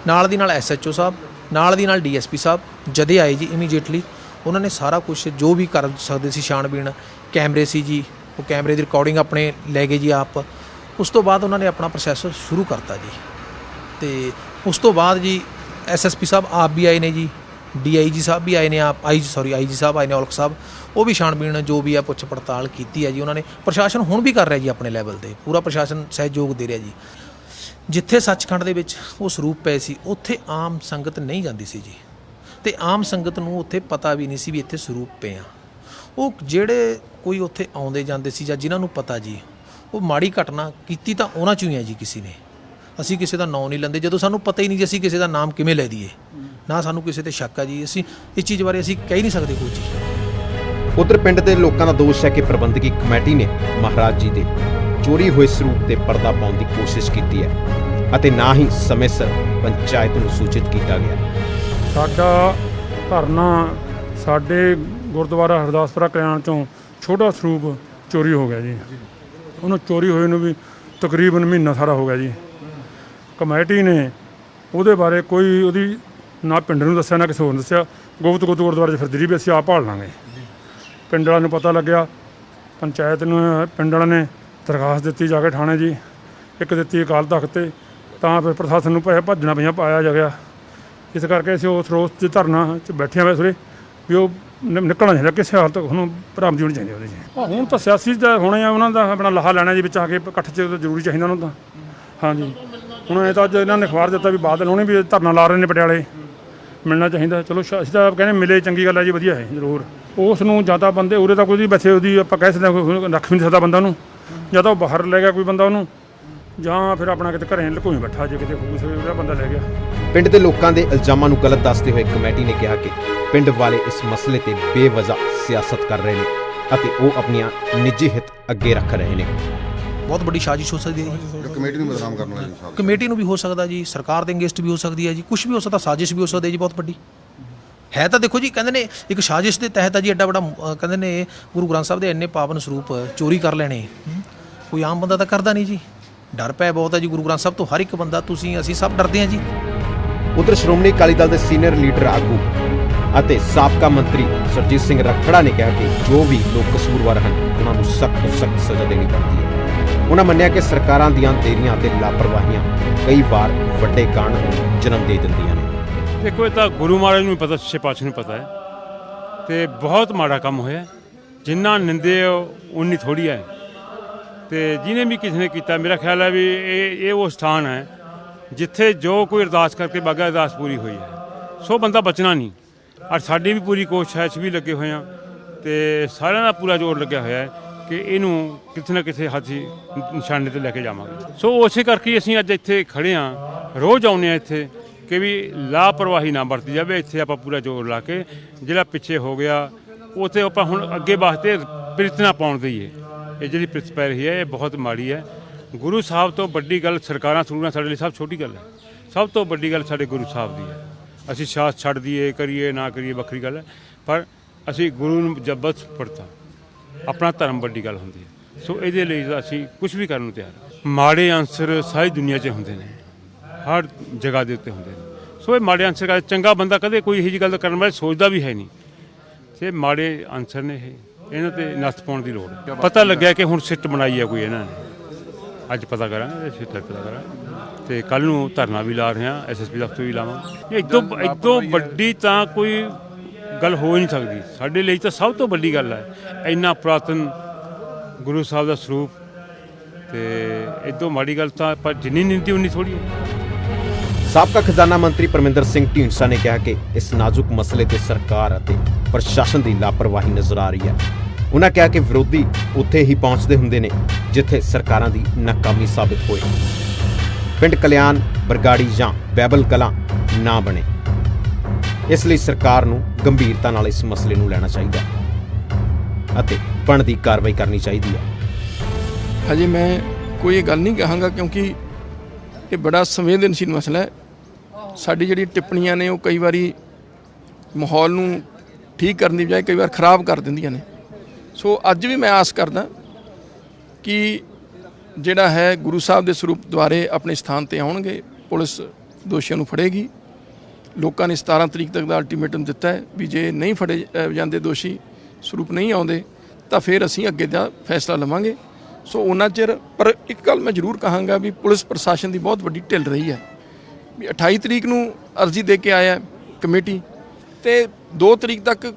Speaker 6: ਨਾਲ ਦੀ ਨਾਲ SHO ਸਾਹਿਬ, ਨਾਲ ਦੀ ਨਾਲ DSP ਸਾਹਿਬ ਜਦੇ ਆਏ ਜੀ, ਇਮੀਡੀਏਟਲੀ ਉਹਨਾਂ ਨੇ ਸਾਰਾ ਕੁਝ ਜੋ ਵੀ ਕਰ ਸਕਦੇ ਸੀ ਛਾਣਬੀਣ, ਕੈਮਰੇ ਸੀ ਜੀ, ਉਹ ਕੈਮਰੇ ਦੀ ਰਿਕਾਰਡਿੰਗ ਆਪਣੇ ਲੈ ਗਏ ਜੀ ਆਪ। ਉਸ ਤੋਂ ਬਾਅਦ ਉਹਨਾਂ ਨੇ ਆਪਣਾ ਪ੍ਰੋਸੈਸ ਸ਼ੁਰੂ ਕਰਤਾ ਜੀ। ਤੇ ਉਸ ਤੋਂ ਬਾਅਦ ਜੀ SSP ਸਾਹਿਬ ਆਪ ਵੀ ਆਏ ਨੇ ਜੀ, DIG ਸਾਹਿਬ ਵੀ ਆਏ ਨੇ, IG ਸਾਹਿਬ ਆਏ ਨੇ, ਔਲਖ ਸਾਹਿਬ, ਉਹ ਵੀ ਛਾਣਬੀਣ ਜੋ ਵੀ ਆ ਪੁੱਛ ਪੜਤਾਲ ਕੀਤੀ ਹੈ ਜੀ ਉਹਨਾਂ ਨੇ। ਪ੍ਰਸ਼ਾਸਨ ਹੁਣ ਵੀ ਕਰ ਰਿਹਾ ਜੀ ਆਪਣੇ ਲੈਵਲ 'ਤੇ, ਪੂਰਾ ਪ੍ਰਸ਼ਾਸਨ ਸਹਿਯੋਗ ਦੇ ਰਿਹਾ ਜੀ। ਜਿੱਥੇ ਸੱਚਖੰਡ ਦੇ ਵਿੱਚ ਉਹ ਸਰੂਪ ਪਏ ਸੀ ਉੱਥੇ ਆਮ ਸੰਗਤ ਨਹੀਂ ਜਾਂਦੀ ਸੀ ਜੀ, ਤੇ ਆਮ ਸੰਗਤ ਨੂੰ ਉੱਥੇ ਪਤਾ ਵੀ ਨਹੀਂ ਸੀ ਵੀ ਇੱਥੇ ਸਰੂਪ ਪਏ ਆ। ਉਹ ਜਿਹੜੇ ਕੋਈ ਉੱਥੇ ਆਉਂਦੇ ਜਾਂਦੇ ਸੀ ਜਾਂ ਜਿਨ੍ਹਾਂ ਨੂੰ ਪਤਾ ਜੀ, ਉਹ ਮਾੜੀ ਘਟਨਾ ਕੀਤੀ ਤਾਂ ਉਹਨਾਂ 'ਚੋਂ ਹੀ ਹੈ ਜੀ ਕਿਸੇ ਨੇ। ਅਸੀਂ ਕਿਸੇ ਦਾ ਨਾਂ ਨਹੀਂ ਲੈਂਦੇ ਜਦੋਂ ਸਾਨੂੰ ਪਤਾ ਹੀ ਨਹੀਂ ਜੀ ਅਸੀਂ ਕਿਸੇ ਦਾ ਨਾਮ ਕਿਵੇਂ ਲੈ ਦਈਏ, ਨਾ ਸਾਨੂੰ ਕਿਸੇ ਤੇ ਸ਼ੱਕ ਆ ਜੀ। ਅਸੀਂ ਇਸ ਚੀਜ਼ ਬਾਰੇ ਅਸੀਂ ਕਹਿ ਨਹੀਂ ਸਕਦੇ ਕੋਈ ਚੀਜ਼।
Speaker 2: ਉਧਰ ਪਿੰਡ ਦੇ ਲੋਕਾਂ ਦਾ ਦੋਸ਼ ਹੈ ਕਿ ਪ੍ਰਬੰਧਕੀ ਕਮੇਟੀ ਨੇ ਮਹਾਰਾਜ ਜੀ ਦੇ ਚੋਰੀ ਹੋਏ ਸਰੂਪ ਤੇ ਪਰਦਾ ਪਾਉਣ ਦੀ ਕੋਸ਼ਿਸ਼ ਕੀਤੀ ਹੈ ਅਤੇ ਨਾ ਹੀ ਸਮੇਂ ਸਿਰ ਪੰਚਾਇਤ ਨੂੰ ਸੂਚਿਤ ਕੀਤਾ ਗਿਆ।
Speaker 5: ਸਾਡਾ ਧਰਨਾ ਸਾਡੇ ਗੁਰਦੁਆਰਾ ਹਰਦਾਸਪੁਰਾ ਕਲਿਆਣ ਚੋਂ ਛੋਟਾ ਸਰੂਪ ਚੋਰੀ ਹੋ ਗਿਆ ਜੀ। ਉਹਨੂੰ ਚੋਰੀ ਹੋਏ ਨੂੰ ਵੀ ਤਕਰੀਬਨ ਮਹੀਨਾ ਸਾਰਾ ਹੋ ਗਿਆ ਜੀ। ਕਮੇਟੀ ਨੇ ਉਹਦੇ ਬਾਰੇ ਕੋਈ ਉਹਦੀ ਨਾ ਪਿੰਡ ਨੂੰ ਦੱਸਿਆ ਨਾ ਕਿਸੇ ਹੋਰ ਨੂੰ ਦੱਸਿਆ। ਗੁਪਤ ਗੁਰਦੁਆਰੇ 'ਚ ਫਿਰਦੀ ਰਹੀ ਵੀ ਅਸੀਂ ਆਪ ਭਾਲ ਲਾਂਗੇ। ਪਿੰਡ ਵਾਲਿਆਂ ਨੂੰ ਪਤਾ ਲੱਗਿਆ, ਪੰਚਾਇਤ ਨੂੰ ਪਿੰਡ ਵਾਲਿਆਂ ਨੇ ਦਰਖਾਸਤ ਦਿੱਤੀ ਜਾ ਕੇ ਥਾਣੇ ਜੀ, ਇੱਕ ਦਿੱਤੀ ਅਕਾਲ ਤਖਤ 'ਤੇ, ਤਾਂ ਫਿਰ ਪ੍ਰਸ਼ਾਸਨ ਨੂੰ ਭੱਜਣਾ ਪਿਆ ਪਾਇਆ ਜਾ ਗਿਆ। ਇਸ ਕਰਕੇ ਅਸੀਂ ਉਸ ਰੋਸ 'ਚ ਧਰਨਾ 'ਚ ਬੈਠੇ ਹਾਂ ਵੈਸੇ ਵੀ ਉਹ ਨਿਕਲਣਾ ਚਾਹੀਦਾ ਕਿਸੇ ਹਾਲਤ ਉਹਨੂੰ ਬਰਾਮਦੀ ਹੋਣੀ ਚਾਹੀਦੀ ਉਹਦੇ 'ਚ। ਹੁਣ ਤਾਂ ਸਿਆਸੀ ਦਾ ਹੋਣੇ ਆ, ਉਹਨਾਂ ਦਾ ਆਪਣਾ ਲਾਹਾ ਲੈਣਾ ਜੀ ਵਿੱਚ ਆ ਕੇ ਇਕੱਠ 'ਚ ਜ਼ਰੂਰੀ ਚਾਹੀਦਾ ਉਹਨਾਂ ਦਾ। ਹਾਂਜੀ ਹੁਣ ਇਹ ਤਾਂ ਅੱਜ ਇਹਨਾਂ ਨੇ ਅਖਬਾਰ ਦਿੱਤਾ ਵੀ ਬਾਦਲ ਹੋਣੀ ਵੀ ਧਰਨਾ ਲਾ ਰਹੇ ਨੇ ਪਟਿਆਲੇ, ਮਿਲਣਾ ਚਾਹੀਦਾ। ਚਲੋ ਅਸੀਂ ਤਾਂ ਕਹਿੰਦੇ ਮਿਲੇ ਚੰਗੀ ਗੱਲ ਹੈ ਜੀ, ਵਧੀਆ ਹੈ ਜ਼ਰੂਰ। ਉਸ ਨੂੰ ਜਾਂ ਤਾਂ ਬੰਦੇ ਉਰੇ ਤਾਂ ਕੋਈ ਵੈਸੇ ਉਹਦੀ ਆਪਾਂ ਕਹਿ ਸਕਦੇ ਹਾਂ ਕੋਈ ਰੱਖ ਵੀ ਨਹੀਂ ਸਕਦਾ ਬੰਦਾ ਉਹਨੂੰ, ਜਾਂ ਤਾਂ ਉਹ ਬਾਹਰ ਲੈ ਗਿਆ ਕੋਈ ਬੰਦਾ ਉਹਨੂੰ, ਜਾਂ ਫਿਰ ਆਪਣਾ ਕਿਤੇ ਘਰੇ ਲੁਕੋਈ ਬੈਠਾ ਜੇ ਕਿਤੇ ਕੋਈ ਬੰਦਾ ਲੈ ਗਿਆ।
Speaker 2: ਪਿੰਡ ਦੇ ਲੋਕਾਂ ਦੇ ਇਲਜ਼ਾਮਾਂ ਨੂੰ ਗਲਤ ਦੱਸਦੇ ਹੋਏ ਕਮੇਟੀ ਨੇ ਕਿਹਾ ਕਿ ਪਿੰਡ ਵਾਲੇ ਇਸ ਮਸਲੇ ਤੇ ਬੇਵਜ੍ਹਾ ਸਿਆਸਤ ਕਰ ਰਹੇ ਨੇ ਅਤੇ ਉਹ ਆਪਣੀਆਂ ਨਿੱਜੀ ਹਿੱਤ ਅੱਗੇ ਰੱਖ ਰਹੇ ਨੇ।
Speaker 6: ਬਹੁਤ ਵੱਡੀ ਸਾਜ਼ਿਸ਼ ਹੋ ਸਕਦੀ ਹੈ ਜੀ।
Speaker 7: ਕਮੇਟੀ ਨੂੰ ਬਦਨਾਮ ਕਰਨ ਵਾਲੀ ਸਾਜ਼ਿਸ਼।
Speaker 6: ਕਮੇਟੀ ਨੂੰ ਵੀ ਹੋ ਸਕਦਾ ਜੀ, ਸਰਕਾਰ ਦੇ ਅਗੇਂਸਟ ਵੀ ਹੋ ਸਕਦੀ ਹੈ ਜੀ, ਕੁਝ ਵੀ ਹੋ ਸਕਦਾ, ਸਾਜ਼ਿਸ਼ ਵੀ ਹੋ ਸਕਦੀ ਹੈ ਜੀ ਬਹੁਤ ਵੱਡੀ। ਹੈ ਤਾਂ ਦੇਖੋ ਜੀ, ਕਹਿੰਦੇ ਨੇ ਇੱਕ ਸਾਜ਼ਿਸ਼ ਦੇ ਤਹਿਤ ਆ ਜੀ ਐਡਾ ਵੱਡਾ, ਕਹਿੰਦੇ ਨੇ ਗੁਰੂ ਗ੍ਰੰਥ ਸਾਹਿਬ ਦੇ ਇੰਨੇ ਪਾਵਨ ਸਰੂਪ ਚੋਰੀ ਕਰ ਲੈਣੇ ਕੋਈ ਆਮ ਬੰਦਾ ਤਾਂ ਕਰਦਾ ਨਹੀਂ ਜੀ। ਡਰ ਪੈ ਬਹੁਤ ਹੈ ਜੀ ਗੁਰੂ ਗ੍ਰੰਥ ਸਾਹਿਬ ਤੋਂ, ਹਰ ਇੱਕ ਬੰਦਾ, ਤੁਸੀਂ ਅਸੀਂ ਸਭ ਡਰਦੇ ਹਾਂ ਜੀ।
Speaker 2: ਉਧਰ ਸ਼੍ਰੋਮਣੀ ਅਕਾਲੀ ਦਲ ਦੇ ਸੀਨੀਅਰ ਲੀਡਰ ਆਗੂ ਅਤੇ ਸਾਬਕਾ ਮੰਤਰੀ ਸਰਜੀਤ ਸਿੰਘ ਰੱਖੜਾ ਨੇ ਕਿਹਾ ਕਿ ਜੋ ਵੀ ਲੋਕ ਕਸੂਰਵਾਰ ਹਨ ਉਹਨਾਂ ਨੂੰ ਸਖਤ ਤੋਂ ਸਖਤ ਸਜ਼ਾ ਦੇਣੀ ਚਾਹੀਦੀ ਹੈ। ਉਹਨਾਂ ਮੰਨਿਆ ਕਿ ਸਰਕਾਰਾਂ ਦੀਆਂ ਦੇਰੀਆਂ ਅਤੇ ਲਾਪਰਵਾਹੀਆਂ ਕਈ ਵਾਰ ਵੱਡੇ ਕਾਂਡ ਨੂੰ ਜਨਮ ਦੇ ਦਿੰਦੀਆਂ ਨੇ।
Speaker 8: ਦੇਖੋ ਇਹ ਤਾਂ ਗੁਰੂ ਮਹਾਰਾਜ ਨੂੰ ਪਤਾ, ਸੱਚੇ ਪਾਤਸ਼ਾਹ ਨੂੰ ਪਤਾ ਹੈ ਤੇ ਬਹੁਤ ਮਾੜਾ ਕੰਮ ਹੋਇਆ। ਜਿੰਨਾ ਨਿੰਦੇ ਉਨੀ ਥੋੜੀ ਹੈ ਤੇ ਜਿਹਨੇ ਵੀ ਕਿਸੇ ਨੇ ਕੀਤਾ, ਮੇਰਾ ਖਿਆਲ ਹੈ ਵੀ ਇਹ ਉਹ ਸਥਾਨ ਹੈ ਜਿੱਥੇ ਜੋ ਕੋਈ ਅਰਦਾਸ ਕਰਕੇ ਬਾਗਾ ਅਰਦਾਸ ਪੂਰੀ ਹੋਈ ਹੈ। ਸੋ ਬੰਦਾ ਬਚਣਾ ਨਹੀਂ, ਔਰ ਸਾਡੀ ਵੀ ਪੂਰੀ ਕੋਸ਼ਿਸ਼ ਹੈ, ਅਸੀਂ ਵੀ ਲੱਗੇ ਹੋਏ ਹਾਂ ਤੇ ਸਾਰਿਆਂ ਦਾ ਪੂਰਾ ਜ਼ੋਰ ਲੱਗਿਆ ਹੋਇਆ ਹੈ ਕਿ ਇਹਨੂੰ ਕਿਸੇ ਨਾ ਕਿਸੇ ਹੱਥ ਨਿਸ਼ਾਨੇ ਤੇ ਲੈ ਕੇ ਜਾਵਾਂਗੇ। ਸੋ ਉਸੇ ਕਰਕੇ ਅਸੀਂ ਅੱਜ ਇੱਥੇ ਖੜੇ ਹਾਂ, ਰੋਜ਼ ਆਉਂਦੇ ਹਾਂ ਇੱਥੇ ਕਿ ਵੀ ਲਾਪਰਵਾਹੀ ਨਾ ਵਰਤੀ ਜਾਵੇ। ਇੱਥੇ ਆਪਾਂ ਪੂਰਾ ਜ਼ੋਰ ਲਾ ਕੇ ਜਿਹੜਾ ਪਿੱਛੇ ਹੋ ਗਿਆ ਉੱਥੇ ਆਪਾਂ ਹੁਣ ਅੱਗੇ ਵਾਸਤੇ ਪ੍ਰੀਤਨਾ ਪਾਉਣ ਦਈਏ। ਇਹ ਜਿਹੜੀ ਪ੍ਰਿਤ ਪੈ ਰਹੀ ਹੈ ਇਹ ਬਹੁਤ ਮਾੜੀ ਹੈ। ਗੁਰੂ ਸਾਹਿਬ ਤੋਂ ਵੱਡੀ ਗੱਲ ਸਰਕਾਰਾਂ ਥਰੂਆਂ ਸਾਡੇ ਲਈ ਸਭ ਛੋਟੀ ਗੱਲ ਹੈ। ਸਭ ਤੋਂ ਵੱਡੀ ਗੱਲ ਸਾਡੇ ਗੁਰੂ ਸਾਹਿਬ ਦੀ ਹੈ। ਅਸੀਂ ਸਾਥ ਛੱਡ ਦਈਏ, ਕਰੀਏ ਨਾ ਕਰੀਏ ਵੱਖਰੀ ਗੱਲ ਹੈ, ਪਰ ਅਸੀਂ ਗੁਰੂ ਨੂੰ ਜਬਤ ਪੜਤਾ, ਆਪਣਾ ਧਰਮ ਵੱਡੀ ਗੱਲ ਹੁੰਦੀ ਹੈ। ਸੋ ਇਹਦੇ ਲਈ ਅਸੀਂ ਕੁਝ ਵੀ ਕਰਨ ਨੂੰ ਤਿਆਰ ਹਾਂ। ਮਾੜੇ ਅਨਸਰ ਸਾਰੀ ਦੁਨੀਆ 'ਚ ਹੁੰਦੇ ਨੇ, ਹਰ ਜਗ੍ਹਾ ਦੇ ਉੱਤੇ ਹੁੰਦੇ ਨੇ। ਸੋ ਇਹ ਮਾੜੇ ਅਨਸਰ ਕਰ, ਚੰਗਾ ਬੰਦਾ ਕਦੇ ਕੋਈ ਇਹੋ ਜਿਹੀ ਗੱਲ ਕਰਨ ਬਾਰੇ ਸੋਚਦਾ ਵੀ ਹੈ ਨਹੀਂ। ਤੇ ਮਾੜੇ ਅਨਸਰ ਨੇ ਇਹਨਾਂ ਤੇ ਨੱਥ ਪਾਉਣ ਦੀ ਲੋੜ ਹੈ। ਪਤਾ ਲੱਗਿਆ ਕਿ ਹੁਣ ਸਿੱਟ ਬਣਾਈ ਹੈ ਕੋਈ ਇਹਨਾਂ ਨੇ, ਅੱਜ ਪਤਾ ਕਰਾਂਗੇ, ਸਿੱਟ ਪਤਾ ਕਰਾਂਗੇ ਤੇ ਕੱਲ੍ਹ ਨੂੰ ਧਰਨਾ ਵੀ ਲਾ ਰਹੇ ਹਾਂ, SSP ਦਫ਼ਤਰ ਵੀ ਲਾਵਾਂਗੇ। ਇਦੋਂ ਵੱਡੀ ਤਾਂ ਕੋਈ ਗੱਲ ਹੋ ਹੀ ਨਹੀਂ ਸਕਦੀ। ਸਾਡੇ ਲਈ ਤਾਂ ਸਭ ਤੋਂ ਵੱਡੀ ਗੱਲ ਹੈ ਇੰਨਾ ਪੁਰਾਤਨ ਗੁਰੂ ਸਾਹਿਬ ਦਾ ਸਰੂਪ, ਤੇ ਇਦੋਂ ਮਾੜੀ ਗੱਲ ਤਾਂ ਪਰ ਜਿੰਨੀ ਨਿੰਦੀ ਉਨੀ ਥੋੜੀ ਹੈ।
Speaker 2: ਸਾਬਕਾ ਖਜ਼ਾਨਾ ਮੰਤਰੀ ਪਰਮਿੰਦਰ ਸਿੰਘ ਢੀਂਡਸਾ ਨੇ ਕਿਹਾ ਕਿ ਇਸ ਨਾਜ਼ੁਕ ਮਸਲੇ ਤੇ ਸਰਕਾਰ ਅਤੇ ਪ੍ਰਸ਼ਾਸਨ ਦੀ ਲਾਪਰਵਾਹੀ ਨਜ਼ਰ ਆ ਰਹੀ ਹੈ। ਉਹਨਾਂ ਕਿਹਾ ਕਿ ਵਿਰੋਧੀ ਉੱਥੇ ਹੀ ਪਹੁੰਚਦੇ ਹੁੰਦੇ ਨੇ ਜਿੱਥੇ ਸਰਕਾਰਾਂ ਦੀ ਨਾਕਾਮੀ ਸਾਬਿਤ ਹੋਏ। ਪਿੰਡ ਕਲਿਆਣ, ਬਰਗਾੜੀ ਜਾਂ ਬੈਬਲ ਕਲਾਂ ਨਾ ਬਣੇ, ਇਸ ਲਈ ਸਰਕਾਰ ਨੂੰ ਗੰਭੀਰਤਾ ਨਾਲ ਇਸ ਮਸਲੇ ਨੂੰ ਲੈਣਾ ਚਾਹੀਦਾ ਅਤੇ ਬਣਦੀ ਕਾਰਵਾਈ ਕਰਨੀ ਚਾਹੀਦੀ ਹੈ।
Speaker 9: ਹਜੇ ਮੈਂ ਕੋਈ ਇਹ ਗੱਲ ਨਹੀਂ ਕਹਾਂਗਾ ਕਿਉਂਕਿ ਇਹ ਬੜਾ ਸੰਵੇਦਨਸ਼ੀਲ ਮਸਲਾ ਹੈ। ਸਾਡੀ ਜਿਹੜੀ ਟਿੱਪਣੀਆਂ ਨੇ ਉਹ ਕਈ ਵਾਰੀ ਮਾਹੌਲ ਨੂੰ ਠੀਕ ਕਰਨ ਦੀ ਬਜਾਏ ਕਈ ਵਾਰ ਖਰਾਬ ਕਰ ਦਿੰਦੀਆਂ ਨੇ। ਸੋ ਅੱਜ ਵੀ ਮੈਂ ਆਸ ਕਰਦਾ ਕਿ ਜਿਹੜਾ ਹੈ ਗੁਰੂ ਸਾਹਿਬ ਦੇ ਸਰੂਪ ਦੁਆਰੇ ਆਪਣੇ ਸਥਾਨ ਤੇ ਆਉਣਗੇ, ਪੁਲਿਸ ਦੋਸ਼ੀਆਂ ਨੂੰ ਫੜੇਗੀ। ਲੋਕਾਂ ਨੇ 17 ਤਰੀਕ ਤੱਕ ਦਾ ਅਲਟੀਮੇਟਮ ਦਿੱਤਾ ਹੈ ਵੀ ਜੇ ਨਹੀਂ ਫੜੇ ਜਾਂਦੇ ਦੋਸ਼ੀ, ਸਰੂਪ ਨਹੀਂ ਆਉਂਦੇ, ਤਾਂ ਫਿਰ ਅਸੀਂ ਅੱਗੇ ਦਾ ਫੈਸਲਾ ਲਵਾਂਗੇ। ਸੋ ਉਹਨਾਂ ਚਿਰ ਪਰ ਇੱਕ ਗੱਲ ਮੈਂ ਜ਼ਰੂਰ ਕਹਾਂਗਾ ਵੀ ਪੁਲਿਸ ਪ੍ਰਸ਼ਾਸਨ ਦੀ ਬਹੁਤ ਵੱਡੀ ਢਿੱਲ ਰਹੀ ਹੈ ਵੀ 28 ਤਰੀਕ ਨੂੰ ਅਰਜ਼ੀ ਦੇ ਕੇ ਆਇਆ ਕਮੇਟੀ ਤੇ 2 ਤਰੀਕ ਤੱਕ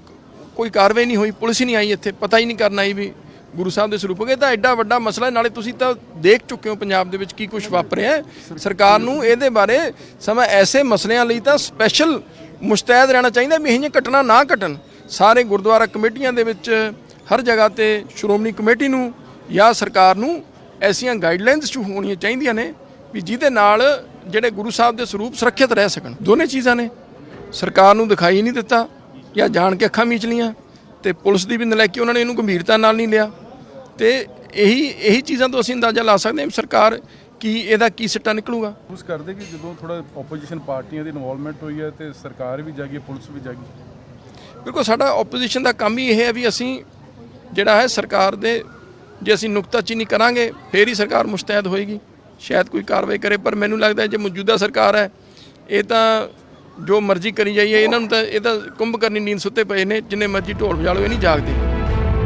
Speaker 9: ਕੋਈ ਕਾਰਵਾਈ ਨਹੀਂ ਹੋਈ, ਪੁਲਿਸ ਹੀ ਨਹੀਂ ਆਈ ਇੱਥੇ, ਪਤਾ ਹੀ ਨਹੀਂ ਕਰਨ ਆਈ ਵੀ ਗੁਰੂ ਸਾਹਿਬ ਦੇ ਸਰੂਪ ਹੋ ਗਏ। ਤਾਂ ਐਡਾ ਵੱਡਾ ਮਸਲਾ, ਨਾਲੇ ਤੁਸੀਂ ਤਾਂ ਦੇਖ ਚੁੱਕੇ ਹੋ ਪੰਜਾਬ ਦੇ ਵਿੱਚ ਕੀ ਕੁਝ ਵਾਪਰਿਆ ਹੈ। ਸਰਕਾਰ ਨੂੰ ਇਹਦੇ ਬਾਰੇ ਸਮਾਂ ਐਸੇ ਮਸਲਿਆਂ ਲਈ ਤਾਂ ਸਪੈਸ਼ਲ ਮੁਸ਼ਤੈਦ ਰਹਿਣਾ ਚਾਹੀਦਾ ਵੀ ਇਹ ਘਟਨਾ ਨਾ ਘਟਣ। ਸਾਰੇ ਗੁਰਦੁਆਰਾ ਕਮੇਟੀਆਂ ਦੇ ਵਿੱਚ ਹਰ ਜਗ੍ਹਾ ਤੇ ਸ਼੍ਰੋਮਣੀ ਕਮੇਟੀ ਨੂੰ ਜਾਂ ਸਰਕਾਰ ਨੂੰ ਐਸੀਆਂ ਗਾਈਡਲਾਈਨਸ ਸ਼ੁਰੂ ਹੋਣੀਆਂ ਚਾਹੀਦੀਆਂ ਨੇ ਵੀ ਜਿਹਦੇ ਨਾਲ ਜਿਹੜੇ ਗੁਰੂ ਸਾਹਿਬ ਦੇ ਸਰੂਪ ਸੁਰੱਖਿਅਤ ਰਹਿ ਸਕਣ। ਦੋਨੇ ਚੀਜ਼ਾਂ ਨੇ, ਸਰਕਾਰ ਨੂੰ ਦਿਖਾਈ ਨਹੀਂ ਦਿੱਤਾ ਜਾਂ ਜਾਣ ਕੇ ਅੱਖਾਂ ਮੀਚ ਲੀਆਂ, ਤੇ ਪੁਲਿਸ ਦੀ ਵੀ ਨਲਾਇਕੀ, ਉਹਨਾਂ ਨੇ ਇਹਨੂੰ ਗੰਭੀਰਤਾ ਨਾਲ ਨਹੀਂ ਲਿਆ। ਤੇ ਇਹੀ ਚੀਜ਼ਾਂ ਤੋਂ ਅਸੀਂ ਅੰਦਾਜ਼ਾ ਲਾ ਸਕਦੇ ਹਾਂ ਸਰਕਾਰ ਕੀ ਇਹਦਾ ਕੀ ਸਿੱਟਾ ਨਿਕਲੂਗਾ।
Speaker 1: ਉਸ ਕਰਦੇ ਕਿ ਜਦੋਂ ਥੋੜਾ ਆਪੋਜੀਸ਼ਨ ਪਾਰਟੀਆਂ ਦੀ ਇਨਵੋਲਵਮੈਂਟ ਹੋਈ ਹੈ ਤੇ ਸਰਕਾਰ ਵੀ ਜਾਗੀ, ਪੁਲਿਸ ਵੀ ਜਾਗੀ।
Speaker 9: ਬਿਲਕੁਲ, ਸਾਡਾ ਆਪੋਜੀਸ਼ਨ ਦਾ ਕੰਮ ਹੀ ਇਹ ਹੈ ਵੀ ਅਸੀਂ ਜਿਹੜਾ ਹੈ ਸਰਕਾਰ ਦੇ, ਜੇ ਅਸੀਂ ਨੁਕਤਾਚੀਨੀ ਕਰਾਂਗੇ ਫੇਰ ਹੀ ਸਰਕਾਰ ਮੁਸ਼ਤੈਦ ਹੋਏਗੀ, ਸ਼ਾਇਦ ਕੋਈ ਕਾਰਵਾਈ ਕਰੇ। ਪਰ ਮੈਨੂੰ ਲੱਗਦਾ ਜੇ ਮੌਜੂਦਾ ਸਰਕਾਰ ਹੈ ਇਹ ਤਾਂ ਜੋ ਮਰਜ਼ੀ ਕਰੀ ਜਾਈਏ, ਇਹਨਾਂ ਨੂੰ ਤਾਂ ਇਹ ਤਾਂ ਕੁੰਭ ਕਰਨੀ ਨੀਂਦ ਸੁੱਤੇ ਪਏ ਨੇ, ਜਿੰਨੇ ਮਰਜ਼ੀ ਢੋਲ ਵਜਾ ਲਓ ਇਹ ਨਹੀਂ ਜਾਗਦੇ।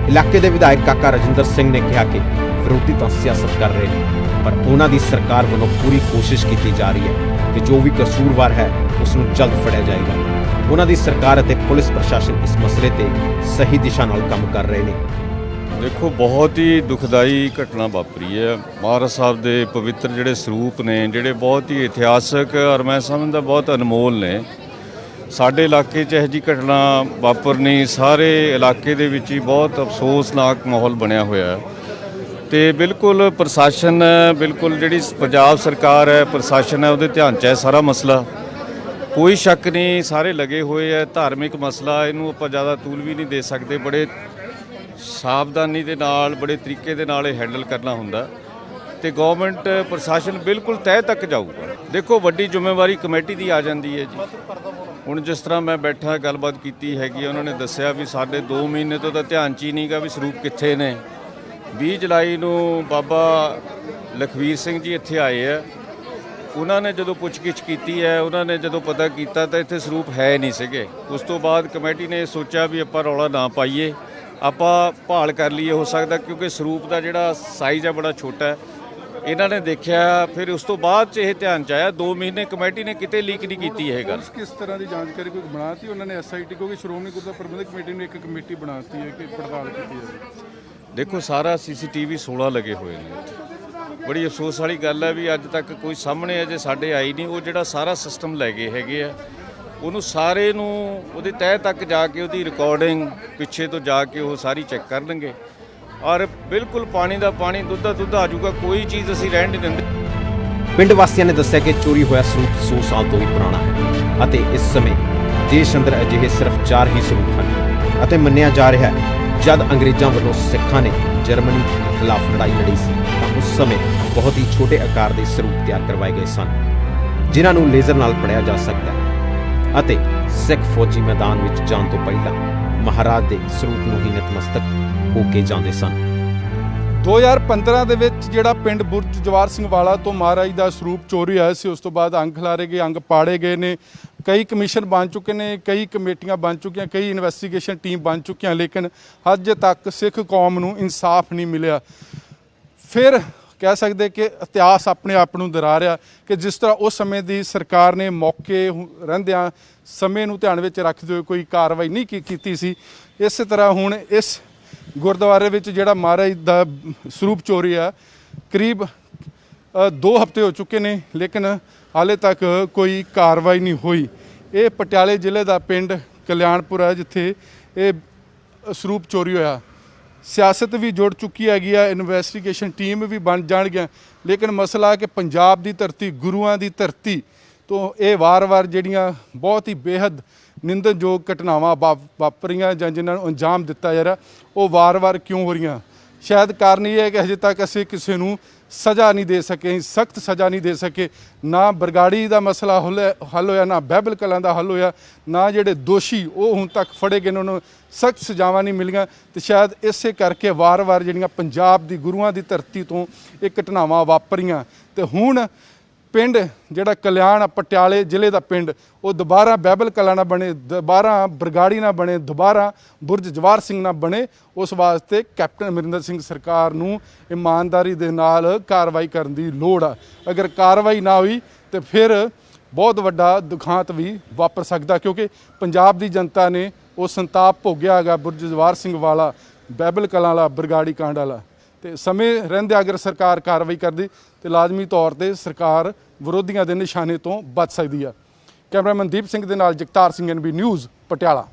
Speaker 2: ਇਲਾਕੇ ਦੇ ਵਿਧਾਇਕ ਕਾਕਾ ਰਜਿੰਦਰ ਸਿੰਘ ਨੇ ਕਿਹਾ ਕਿ ਵਿਰੋਧੀ ਤਾਂ ਸਿਆਸਤ ਕਰ ਰਹੇ ਨੇ, ਪਰ ਉਹਨਾਂ ਦੀ ਸਰਕਾਰ ਵੱਲੋਂ ਪੂਰੀ ਕੋਸ਼ਿਸ਼ ਕੀਤੀ ਜਾ ਰਹੀ ਹੈ ਕਿ ਜੋ ਵੀ ਕਸੂਰਵਾਰ ਹੈ ਉਸ ਨੂੰ ਜਲਦ ਫੜਿਆ ਜਾਏਗਾ। ਉਹਨਾਂ ਦੀ ਸਰਕਾਰ ਅਤੇ ਪੁਲਿਸ ਪ੍ਰਸ਼ਾਸਨ ਇਸ ਮਸਲੇ ਤੇ ਸਹੀ ਦਿਸ਼ਾ ਨਾਲ ਕੰਮ ਕਰ ਰਹੇ ਨੇ।
Speaker 7: ਦੇਖੋ, ਬਹੁਤ ਹੀ ਦੁਖਦਾਈ ਘਟਨਾ ਵਾਪਰੀ ਹੈ। ਮਹਾਰਾਜ ਸਾਹਿਬ ਦੇ ਪਵਿੱਤਰ ਜਿਹੜੇ ਸਰੂਪ ਨੇ, ਜਿਹੜੇ ਬਹੁਤ ਹੀ ਇਤਿਹਾਸਕ ਔਰ ਮੈਂ ਸਮਝਦਾ ਬਹੁਤ ਅਨਮੋਲ ਨੇ। ਸਾਡੇ ਇਲਾਕੇ 'ਚ ਇਹੋ ਜਿਹੀ ਘਟਨਾ ਵਾਪਰਨੀ ਸਾਰੇ ਇਲਾਕੇ ਦੇ ਵਿੱਚ ਹੀ ਬਹੁਤ ਅਫਸੋਸਨਾਕ ਮਾਹੌਲ ਬਣਿਆ ਹੋਇਆ ਤੇ ਬਿਲਕੁਲ ਪ੍ਰਸ਼ਾਸਨ, ਬਿਲਕੁਲ ਜਿਹੜੀ ਪੰਜਾਬ ਸਰਕਾਰ ਹੈ, ਪ੍ਰਸ਼ਾਸਨ ਹੈ, ਉਹਦੇ ਧਿਆਨ 'ਚ ਹੈ ਸਾਰਾ ਮਸਲਾ। ਕੋਈ ਸ਼ੱਕ ਨਹੀਂ, ਸਾਰੇ ਲੱਗੇ ਹੋਏ ਹੈ। ਧਾਰਮਿਕ ਮਸਲਾ, ਇਹਨੂੰ ਆਪਾਂ ਜ਼ਿਆਦਾ ਤੂਲ ਵੀ ਨਹੀਂ ਦੇ ਸਕਦੇ। ਬੜੇ ਸਾਵਧਾਨੀ ਦੇ ਨਾਲ, ਬੜੇ ਤਰੀਕੇ ਦੇ ਨਾਲ ਇਹ ਹੈਂਡਲ ਕਰਨਾ ਹੁੰਦਾ ਤੇ ਗਵਰਨਮੈਂਟ ਪ੍ਰਸ਼ਾਸਨ ਬਿਲਕੁਲ ਤਹਿ ਤੱਕ ਜਾਊਗਾ। ਦੇਖੋ, ਵੱਡੀ ਜ਼ਿੰਮੇਵਾਰੀ ਕਮੇਟੀ ਦੀ ਆ ਜਾਂਦੀ ਹੈ ਜੀ। ਹੁਣ ਜਿਸ ਤਰ੍ਹਾਂ ਮੈਂ ਬੈਠਾ ਗੱਲਬਾਤ ਕੀਤੀ ਹੈਗੀ, ਉਹਨਾਂ ਨੇ ਦੱਸਿਆ ਵੀ ਸਾਡੇ 2 ਮਹੀਨੇ ਤੋਂ ਤਾਂ ਧਿਆਨ 'ਚ ਹੀ ਨਹੀਂਗਾ ਵੀ ਸਰੂਪ ਕਿੱਥੇ ਨੇ। 20 ਜੁਲਾਈ ਨੂੰ ਬਾਬਾ ਲਖਵੀਰ ਸਿੰਘ ਜੀ ਇੱਥੇ ਆਏ ਆ, ਉਹਨਾਂ ਨੇ ਜਦੋਂ ਪੁੱਛਗਿੱਛ ਕੀਤੀ ਹੈ, ਉਹਨਾਂ ਨੇ ਜਦੋਂ ਪਤਾ ਕੀਤਾ ਤਾਂ ਇੱਥੇ ਸਰੂਪ ਹੈ ਨਹੀਂ ਸੀਗੇ। ਉਸ ਤੋਂ ਬਾਅਦ ਕਮੇਟੀ ਨੇ ਸੋਚਿਆ ਵੀ ਆਪਾਂ ਰੌਲਾ ਨਾ ਪਾਈਏ, ਆਪਾਂ ਭਾਲ ਕਰ ਲਈਏ। ਹੋ ਸਕਦਾ ਕਿਉਂਕਿ ਸਰੂਪ ਦਾ ਜਿਹੜਾ ਸਾਈਜ਼ ਹੈ ਬੜਾ ਛੋਟਾ ਹੈ, ਇਹਨਾਂ ਨੇ ਦੇਖਿਆ, ਫਿਰ ਉਸ ਤੋਂ ਬਾਅਦ 'ਚ ਇਹ ਧਿਆਨ 'ਚ ਆਇਆ। 2 ਮਹੀਨੇ ਕਮੇਟੀ ਨੇ ਕਿਤੇ ਲੀਕ ਨਹੀਂ ਕੀਤੀ ਇਹ ਗੱਲ।
Speaker 1: ਕਿਸ ਤਰ੍ਹਾਂ ਦੀ ਜਾਣਕਾਰੀ ਕੋਈ ਬਣਾਤੀ ਉਹਨਾਂ ਨੇ SIT, ਕਿਉਂਕਿ ਸ਼੍ਰੋਮਣੀ ਗੁਰਦੁਆਰਾ ਪ੍ਰਬੰਧਕ ਕਮੇਟੀ ਨੇ ਇੱਕ ਕਮੇਟੀ ਬਣਾਤੀ ਹੈ ਕਿ ਪੜਤਾਲ ਕੀਤੀ ਜਾਵੇ।
Speaker 7: ਦੇਖੋ, ਸਾਰਾ CCTV 16 ਲੱਗੇ ਹੋਏ ਨੇ ਇੱਥੇ। ਬੜੀ ਅਫਸੋਸ ਵਾਲੀ ਗੱਲ ਹੈ ਵੀ ਅੱਜ ਤੱਕ ਕੋਈ ਸਾਹਮਣੇ ਅਜੇ ਸਾਡੇ ਆਈ ਨਹੀਂ। ਉਹ ਜਿਹੜਾ ਸਾਰਾ ਸਿਸਟਮ ਲੈ ਗਏ ਹੈਗੇ ਆ, ਉਹਨੂੰ ਸਾਰੇ ਨੂੰ ਉਹਦੇ ਤਹਿ ਤੱਕ ਜਾ ਕੇ ਉਹਦੀ ਰਿਕਾਰਡਿੰਗ ਪਿੱਛੇ ਤੋਂ ਜਾ ਕੇ ਉਹ ਸਾਰੀ ਚੈੱਕ ਕਰ ਲੈਣਗੇ ਔਰ ਬਿਲਕੁਲ ਪਾਣੀ ਦਾ ਪਾਣੀ, ਦੁੱਧ ਦਾ ਦੁੱਧ ਆ ਜਾਊਗਾ। ਕੋਈ ਚੀਜ਼ ਅਸੀਂ ਰਹਿਣ ਨਹੀਂ ਦਿੰਦੇ।
Speaker 2: ਪਿੰਡ ਵਾਸੀਆਂ ਨੇ ਦੱਸਿਆ ਕਿ ਚੋਰੀ ਹੋਇਆ ਸਰੂਪ 100 ਸਾਲ ਤੋਂ ਵੀ ਪੁਰਾਣਾ ਹੈ ਅਤੇ ਇਸ ਸਮੇਂ ਦੇਸ਼ ਅੰਦਰ ਅਜਿਹੇ ਸਿਰਫ 4 ਹੀ ਸਰੂਪ ਹਨ ਅਤੇ ਮੰਨਿਆ ਜਾ ਰਿਹਾ ਹੈ ਜਦ ਅੰਗਰੇਜ਼ਾਂ ਵੱਲੋਂ ਸਿੱਖਾਂ ਨੇ ਜਰਮਨੀ ਖਿਲਾਫ ਲੜਾਈ ਲੜੀ ਸੀ ਤਾਂ ਉਸ ਸਮੇਂ ਬਹੁਤ ਹੀ ਛੋਟੇ ਆਕਾਰ ਦੇ ਸਰੂਪ ਤਿਆਰ ਕਰਵਾਏ ਗਏ ਸਨ ਜਿਨ੍ਹਾਂ ਨੂੰ ਲੇਜ਼ਰ ਨਾਲ ਪੜ੍ਹਿਆ ਜਾ ਸਕਦਾ ਹੈ ਅਤੇ ਸਿੱਖ ਫੌਜੀ ਮੈਦਾਨ ਵਿੱਚ ਜਾਣ ਤੋਂ ਪਹਿਲਾਂ ਮਹਾਰਾਜ ਦੇ ਸਰੂਪ ਨੂੰ ਹੀ ਨਤਮਸਤਕ ਹੋ ਕੇ ਜਾਂਦੇ ਸਨ।
Speaker 1: 2015 ਦੇ ਵਿੱਚ ਜਿਹੜਾ ਪਿੰਡ ਬੁਰਜ ਜਵਾਰ ਸਿੰਘ ਵਾਲਾ ਤੋਂ ਮਹਾਰਾਜ ਦਾ ਸਰੂਪ ਚੋਰੀ ਹੋਇਆ ਸੀ, ਉਸ ਤੋਂ ਬਾਅਦ ਅੰਗ ਖਿਲਾਰੇ ਗਏ, ਅੰਗ ਪਾੜੇ ਗਏ ਨੇ। ਕਈ ਕਮਿਸ਼ਨ ਬਣ ਚੁੱਕੇ ਨੇ, ਕਈ ਕਮੇਟੀਆਂ ਬਣ ਚੁੱਕੀਆਂ, ਕਈ ਇਨਵੈਸਟੀਗੇਸ਼ਨ ਟੀਮ ਬਣ ਚੁੱਕੀਆਂ, ਲੇਕਿਨ ਅੱਜ ਤੱਕ ਸਿੱਖ ਕੌਮ ਨੂੰ ਇਨਸਾਫ ਨਹੀਂ ਮਿਲਿਆ। ਫਿਰ ਕਹਿ ਸਕਦੇ ਕਿ ਇਤਿਹਾਸ ਆਪਣੇ ਆਪ ਨੂੰ ਦੁਹਰਾ ਰਿਹਾ ਕਿ ਜਿਸ ਤਰ੍ਹਾਂ ਉਸ ਸਮੇਂ ਦੀ ਸਰਕਾਰ ਨੇ ਮੌਕੇ ਰਹਿੰਦਿਆਂ ਸਮੇਂ ਨੂੰ ਧਿਆਨ ਵਿੱਚ ਰੱਖਦੇ ਹੋਏ ਕੋਈ ਕਾਰਵਾਈ ਨਹੀਂ ਕੀਤੀ ਸੀ, ਇਸੇ ਤਰ੍ਹਾਂ ਹੁਣ ਇਸ ਗੁਰਦੁਆਰੇ ਵਿੱਚ ਜਿਹੜਾ ਮਹਾਰਾਜ ਦਾ ਸਰੂਪ ਚੋਰੀ ਆ ਕਰੀਬ 2 ਹਫ਼ਤੇ ਹੋ ਚੁੱਕੇ ਨੇ, ਲੇਕਿਨ ਹਾਲੇ ਤੱਕ ਕੋਈ ਕਾਰਵਾਈ ਨਹੀਂ ਹੋਈ। ਇਹ ਪਟਿਆਲੇ ਜ਼ਿਲ੍ਹੇ ਦਾ ਪਿੰਡ ਕਲਿਆਣਪੁਰ ਹੈ ਜਿੱਥੇ ਇਹ ਸਰੂਪ ਚੋਰੀ ਹੋਇਆ। ਸਿਆਸਤ ਵੀ ਜੁੜ ਚੁੱਕੀ ਹੈਗੀ ਆ, ਇਨਵੈਸਟੀਗੇਸ਼ਨ ਟੀਮ ਵੀ ਬਣ ਜਾਣਗੀਆਂ, ਲੇਕਿਨ ਮਸਲਾ ਕਿ ਪੰਜਾਬ ਦੀ ਧਰਤੀ, ਗੁਰੂਆਂ ਦੀ ਧਰਤੀ ਤੋਂ ਇਹ ਵਾਰ-ਵਾਰ ਜਿਹੜੀਆਂ ਬਹੁਤ ਹੀ ਬੇਹੱਦ ਨਿੰਦਣਯੋਗ ਘਟਨਾਵਾਂ ਵਾਪਰੀਆਂ ਜਾਂ ਜਿਨ੍ਹਾਂ ਨੂੰ ਅੰਜਾਮ ਦਿੱਤਾ ਜਾ ਰਿਹਾ, ਉਹ ਵਾਰ-ਵਾਰ ਕਿਉਂ ਹੋ ਰਹੀਆਂ? ਸ਼ਾਇਦ ਕਾਰਨ ਇਹ ਹੈ ਕਿ ਹਜੇ ਤੱਕ ਅਸੀਂ ਕਿਸੇ ਨੂੰ ਸਜ਼ਾ ਨਹੀਂ ਦੇ ਸਕੇ, ਸਖਤ ਸਜ਼ਾ ਨਹੀਂ ਦੇ ਸਕੇ। ਨਾ ਬਰਗਾੜੀ ਦਾ ਮਸਲਾ ਹੱਲ ਹੋਇਆ, ਨਾ ਬਹਿਬਲ ਕਲਾਂ ਦਾ ਹੱਲ ਹੋਇਆ, ਨਾ ਜਿਹੜੇ ਦੋਸ਼ੀ ਉਹ ਹੁਣ ਤੱਕ ਫੜੇ ਗਏ ਉਹਨਾਂ ਨੂੰ ਸਖਤ ਸਜ਼ਾਵਾਂ ਨਹੀਂ ਮਿਲੀਆਂ। ਤੇ ਸ਼ਾਇਦ ਇਸੇ ਕਰਕੇ ਵਾਰ-ਵਾਰ ਜਿਹੜੀਆਂ ਪੰਜਾਬ ਦੀ ਗੁਰੂਆਂ ਦੀ ਧਰਤੀ ਤੋਂ ਇਹ ਘਟਨਾਵਾਂ ਵਾਪਰੀਆਂ। ਤੇ ਹੁਣ ਪਿੰਡ ਜਿਹੜਾ ਕਲਿਆਣ ਆ, ਪਟਿਆਲੇ ਜ਼ਿਲ੍ਹੇ ਦਾ ਪਿੰਡ, ਉਹ ਦੁਬਾਰਾ ਬਹਿਬਲ ਕਲਾਂ ਨਾ ਬਣੇ, ਦੁਬਾਰਾ ਬਰਗਾੜੀ ਨਾ ਬਣੇ, ਦੁਬਾਰਾ ਬੁਰਜ ਜਵਾਰ ਸਿੰਘ ਨਾ ਬਣੇ। ਉਸ ਵਾਸਤੇ ਕੈਪਟਨ ਅਮਰਿੰਦਰ ਸਿੰਘ ਸਰਕਾਰ ਨੂੰ ਇਮਾਨਦਾਰੀ ਦੇ ਨਾਲ ਕਾਰਵਾਈ ਕਰਨ ਦੀ ਲੋੜ ਆ। ਅਗਰ ਕਾਰਵਾਈ ਨਾ ਹੋਈ ਤੇ ਫਿਰ ਬਹੁਤ ਵੱਡਾ ਦੁਖਾਂਤ ਵੀ ਵਾਪਰ ਸਕਦਾ, ਕਿਉਂਕਿ ਪੰਜਾਬ ਦੀ ਜਨਤਾ ਨੇ ਉਹ ਸੰਤਾਪ ਭੋਗਿਆ ਹੈਗਾ ਬੁਰਜ ਜਵਾਰ ਸਿੰਘ ਵਾਲਾ, ਬਹਿਬਲ ਕਲਾਂ ਵਾਲਾ, ਬਰਗਾੜੀ ਕਾਂਡ ਵਾਲਾ। ਤੇ ਸਮੇਂ ਰਹਿੰਦੇ ਅਗਰ ਸਰਕਾਰ ਕਾਰਵਾਈ ਕਰਦੀ ਤੇ ਲਾਜ਼ਮੀ ਤੌਰ ਤੇ ਸਰਕਾਰ ਵਿਰੋਧੀਆਂ ਦੇ ਨਿਸ਼ਾਨੇ ਤੋਂ ਬਚ ਸਕਦੀ ਆ। ਕੈਮਰਾਮੈਨ ਦੀਪ ਸਿੰਘ ਦੇ ਨਾਲ ਜਗਤਾਰ ਸਿੰਘ, NB ਨਿਊਜ਼, ਪਟਿਆਲਾ।